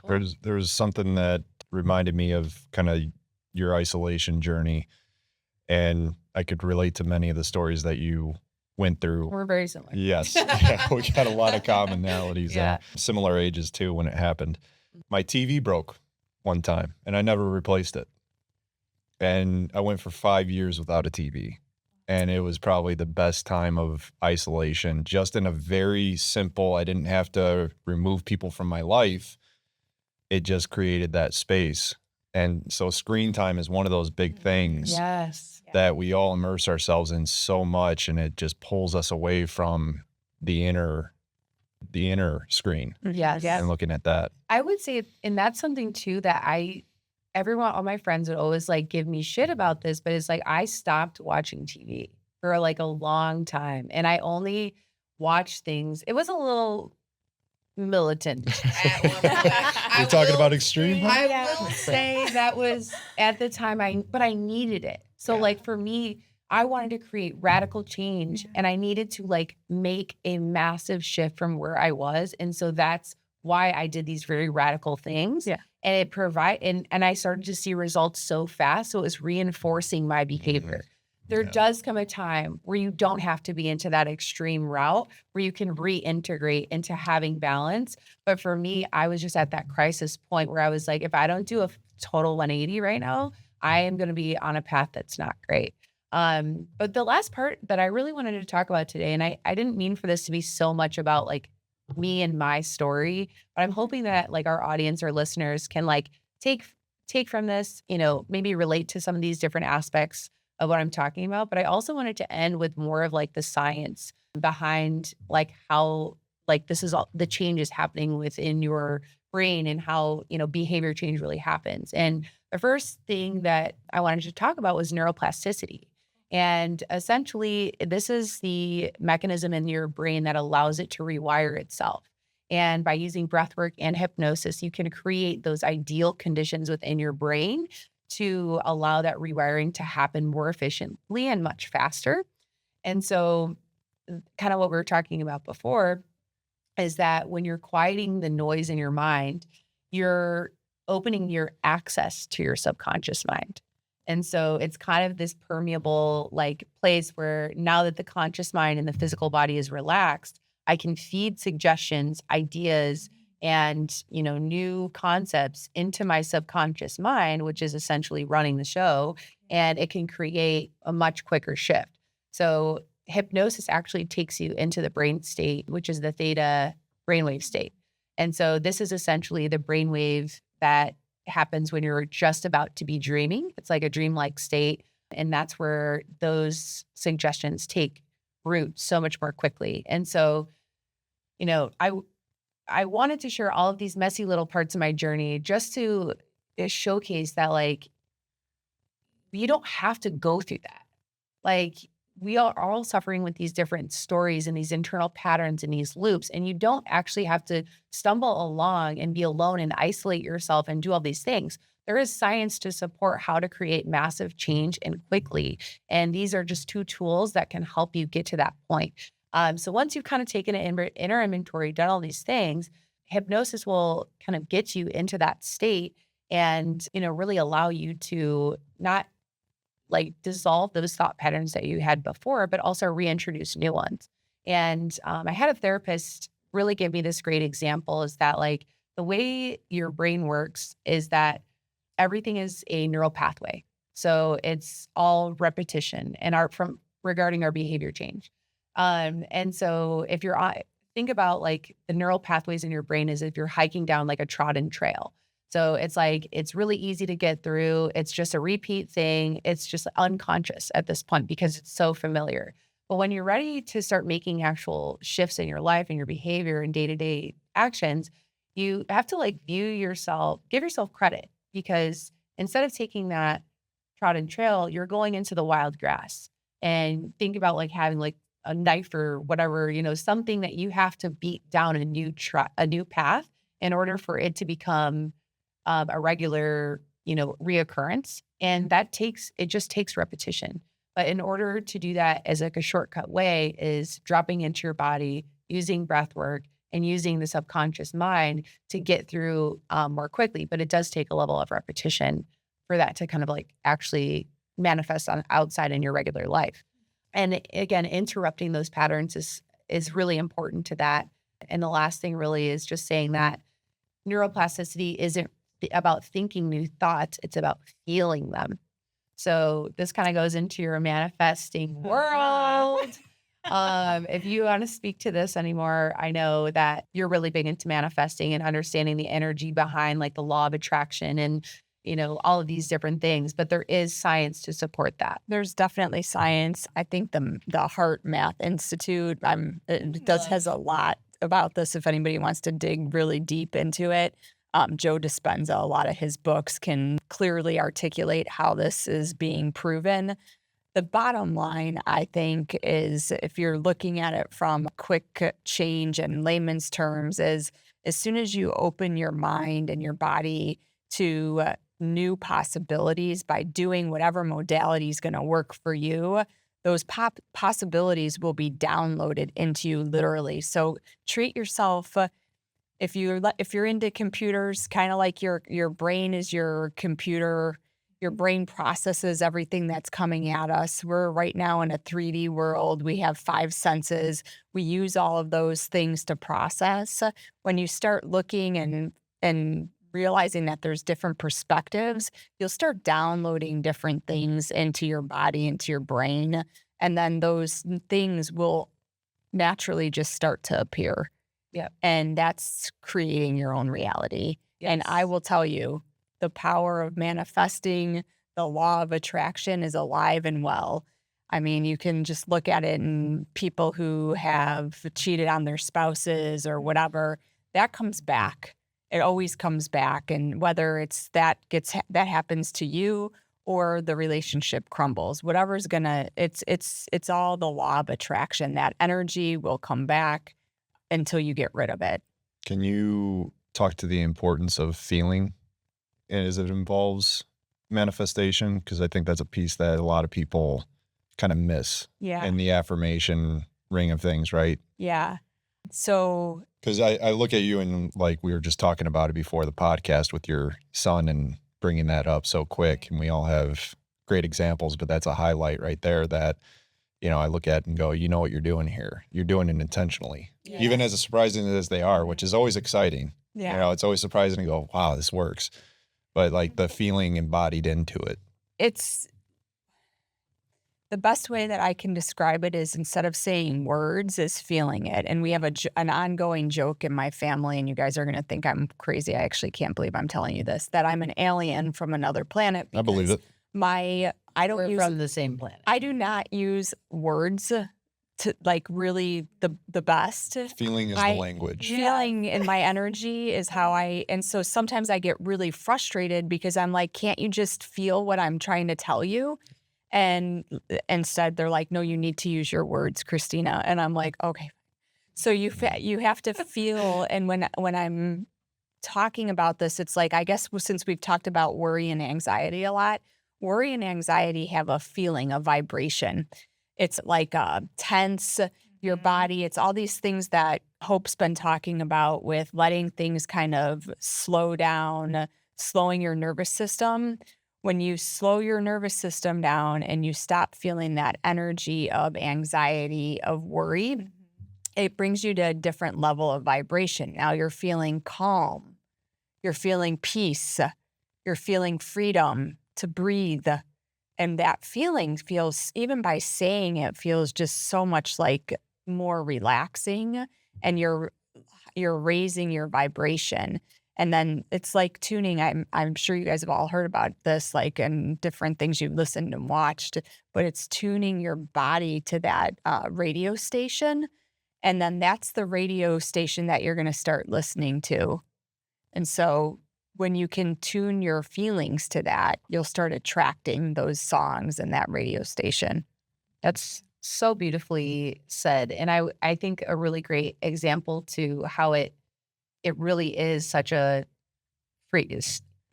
Cool. There's something that reminded me of kind of your isolation journey. And I could relate to many of the stories that you went through. We're very similar. Yes. Yeah, we got a lot of commonalities and similar ages too when it happened. My TV broke one time and I never replaced it. And I went for 5 years without a TV. And it was probably the best time of isolation, just in a very simple, I didn't have to remove people from my life. It just created that space. And so screen time is one of those big things that we all immerse ourselves in so much, and it just pulls us away from the inner screen. Yes. And looking at that. I would say, and that's something too that all my friends would always like give me shit about this, but it's like, I stopped watching TV for like a long time and I only watched things. It was a little militant. You're talking about extreme? I will say that was at the time but I needed it. So like for me, I wanted to create radical change and I needed to like make a massive shift from where I was. And so that's why I did these very radical things. Yeah. And it and I started to see results so fast. So it was reinforcing my behavior. There does come a time where you don't have to be into that extreme route, where you can reintegrate into having balance. But for me, I was just at that crisis point where I was like, if I don't do a total 180 right now, I am going to be on a path that's not great. But the last part that I really wanted to talk about today, and I didn't mean for this to be so much about like me and my story, but I'm hoping that like our audience or listeners can like take from this, you know, maybe relate to some of these different aspects of what I'm talking about. But I also wanted to end with more of like the science behind like how like this is all the changes happening within your brain and how, you know, behavior change really happens. And the first thing that I wanted to talk about was neuroplasticity. And essentially, this is the mechanism in your brain that allows it to rewire itself. And by using breathwork and hypnosis, you can create those ideal conditions within your brain to allow that rewiring to happen more efficiently and much faster. And so, kind of what we were talking about before is that when you're quieting the noise in your mind, you're opening your access to your subconscious mind. And so it's kind of this permeable like place where now that the conscious mind and the physical body is relaxed, I can feed suggestions, ideas, and new concepts into my subconscious mind, which is essentially running the show, and it can create a much quicker shift. So hypnosis actually takes you into the brain state, which is the theta brainwave state. And so this is essentially the brainwave that happens when you're just about to be dreaming. It's like a dreamlike state. And that's where those suggestions take root so much more quickly. And so, I wanted to share all of these messy little parts of my journey just to showcase that, like, you don't have to go through that. Like, we are all suffering with these different stories and these internal patterns and these loops. And you don't actually have to stumble along and be alone and isolate yourself and do all these things. There is science to support how to create massive change and quickly. And these are just two tools that can help you get to that point. So once you've kind of taken an inner inventory, done all these things, hypnosis will kind of get you into that state and, really allow you to not like dissolve those thought patterns that you had before, but also reintroduce new ones. And I had a therapist really give me this great example is that like the way your brain works is that everything is a neural pathway. So it's all repetition and regarding our behavior change. And so if think about like the neural pathways in your brain is if you're hiking down like a trodden trail. So it's like, it's really easy to get through. It's just a repeat thing. It's just unconscious at this point because it's so familiar. But when you're ready to start making actual shifts in your life and your behavior and day-to-day actions, you have to like give yourself credit, because instead of taking that trodden trail, you're going into the wild grass. And think about like having like a knife or whatever, something that you have to beat down a new path in order for it to become a regular, reoccurrence. And it just takes repetition. But in order to do that as like a shortcut way is dropping into your body, using breath work and using the subconscious mind to get through more quickly. But it does take a level of repetition for that to kind of like actually manifest on outside in your regular life. And again, interrupting those patterns is really important to that. And the last thing really is just saying that neuroplasticity isn't about thinking new thoughts, it's about feeling them. So this kind of goes into your manifesting world. If you want to speak to this anymore, I know that you're really big into manifesting and understanding the energy behind like the law of attraction and all of these different things, but there is science to support that. There's definitely science. I think the Heart Math Institute has a lot about this if anybody wants to dig really deep into it. Joe Dispenza, a lot of his books can clearly articulate how this is being proven. The bottom line, I think, is if you're looking at it from quick change and layman's terms, is as soon as you open your mind and your body to new possibilities by doing whatever modality is going to work for you, those possibilities will be downloaded into you literally. So treat yourself, if you're into computers, kind of like your brain is your computer. Your brain processes everything that's coming at us. We're right now in a 3D world. We have 5 senses. We use all of those things to process. When you start looking and realizing that there's different perspectives, you'll start downloading different things into your body, into your brain, and then those things will naturally just start to appear. Yeah. And that's creating your own reality. Yes. And I will tell you, the power of manifesting, the law of attraction is alive and well. I mean, you can just look at it in people who have cheated on their spouses or whatever, that comes back. It always comes back. And whether it's that happens to you or the relationship crumbles, whatever's it's all the law of attraction. That energy will come back until you get rid of it. Can you talk to the importance of feeling as it involves manifestation? Because I think that's a piece that a lot of people kind of miss Yeah. in the affirmation ring of things, right? Yeah. So, Because I look at you and like we were just talking about it before the podcast with your son and bringing that up so quick. And we all have great examples, but that's a highlight right there that, you know, I look at and go, you know what you're doing here. You're doing it intentionally, even as surprising as they are, which is always exciting. yeah. You know, it's always surprising to go, wow, this works. But like the feeling embodied into it. It's the best way that I can describe it is instead of saying words is feeling it. And we have an ongoing joke in my family, and you guys are going to think I'm crazy. I actually can't believe I'm telling you this, that I'm an alien from another planet. I believe it. We're from the same planet. I do not use words to like really the best. Feeling is the language. Feeling in my energy is how and so sometimes I get really frustrated because I'm like, can't you just feel what I'm trying to tell you? And instead they're like, no, you need to use your words, Christina. And I'm like, okay. So you have to feel. And when I'm talking about this, it's like, I guess since we've talked about worry and anxiety a lot, worry and anxiety have a feeling, a vibration. It's like tense, your body. It's all these things that Hope's been talking about with letting things kind of slow down, slowing your nervous system. When you slow your nervous system down and you stop feeling that energy of anxiety, of worry, it brings you to a different level of vibration. Now you're feeling calm, you're feeling peace, you're feeling freedom to breathe. And that feeling feels, even by saying it, feels just so much like more relaxing, and you're raising your vibration. And then it's like tuning. I'm sure you guys have all heard about this, like in different things you've listened and watched, but it's tuning your body to that radio station. And then that's the radio station that you're going to start listening to. And so when you can tune your feelings to that, you'll start attracting those songs and that radio station. That's so beautifully said. And I think a really great example to how it really is such a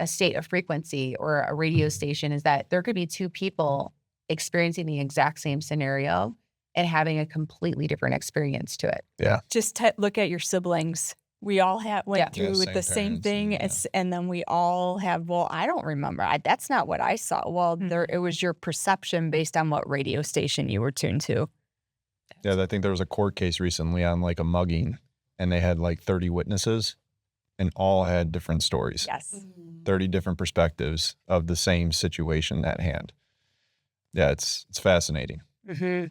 state of frequency or a radio station is that there could be two people experiencing the exact same scenario and having a completely different experience to it. Yeah. Just look at your siblings. We all went through same the same parents thing, and, and then we all have. Well, I don't remember. That's not what I saw. Well, it was your perception based on what radio station you were tuned to. Yeah, I think there was a court case recently on like a mugging, and they had like 30 witnesses, and all had different stories. Yes. 30 different perspectives of the same situation at hand. Yeah, it's fascinating. Mm-hmm.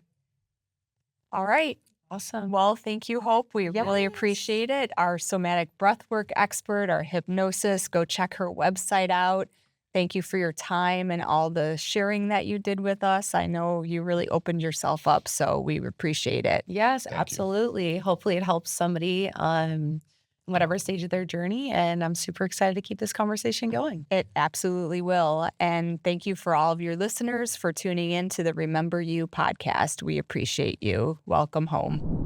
All right. Awesome. Well, thank you, Hope. We really appreciate it. Our somatic breathwork expert, our hypnosis. Go check her website out. Thank you for your time and all the sharing that you did with us. I know you really opened yourself up, so we appreciate it. Yes, Thank you. absolutely. Hopefully it helps somebody on whatever stage of their journey. And I'm super excited to keep this conversation going. It absolutely will. And thank you for all of your listeners for tuning in to the Remember You podcast. We appreciate you. Welcome home.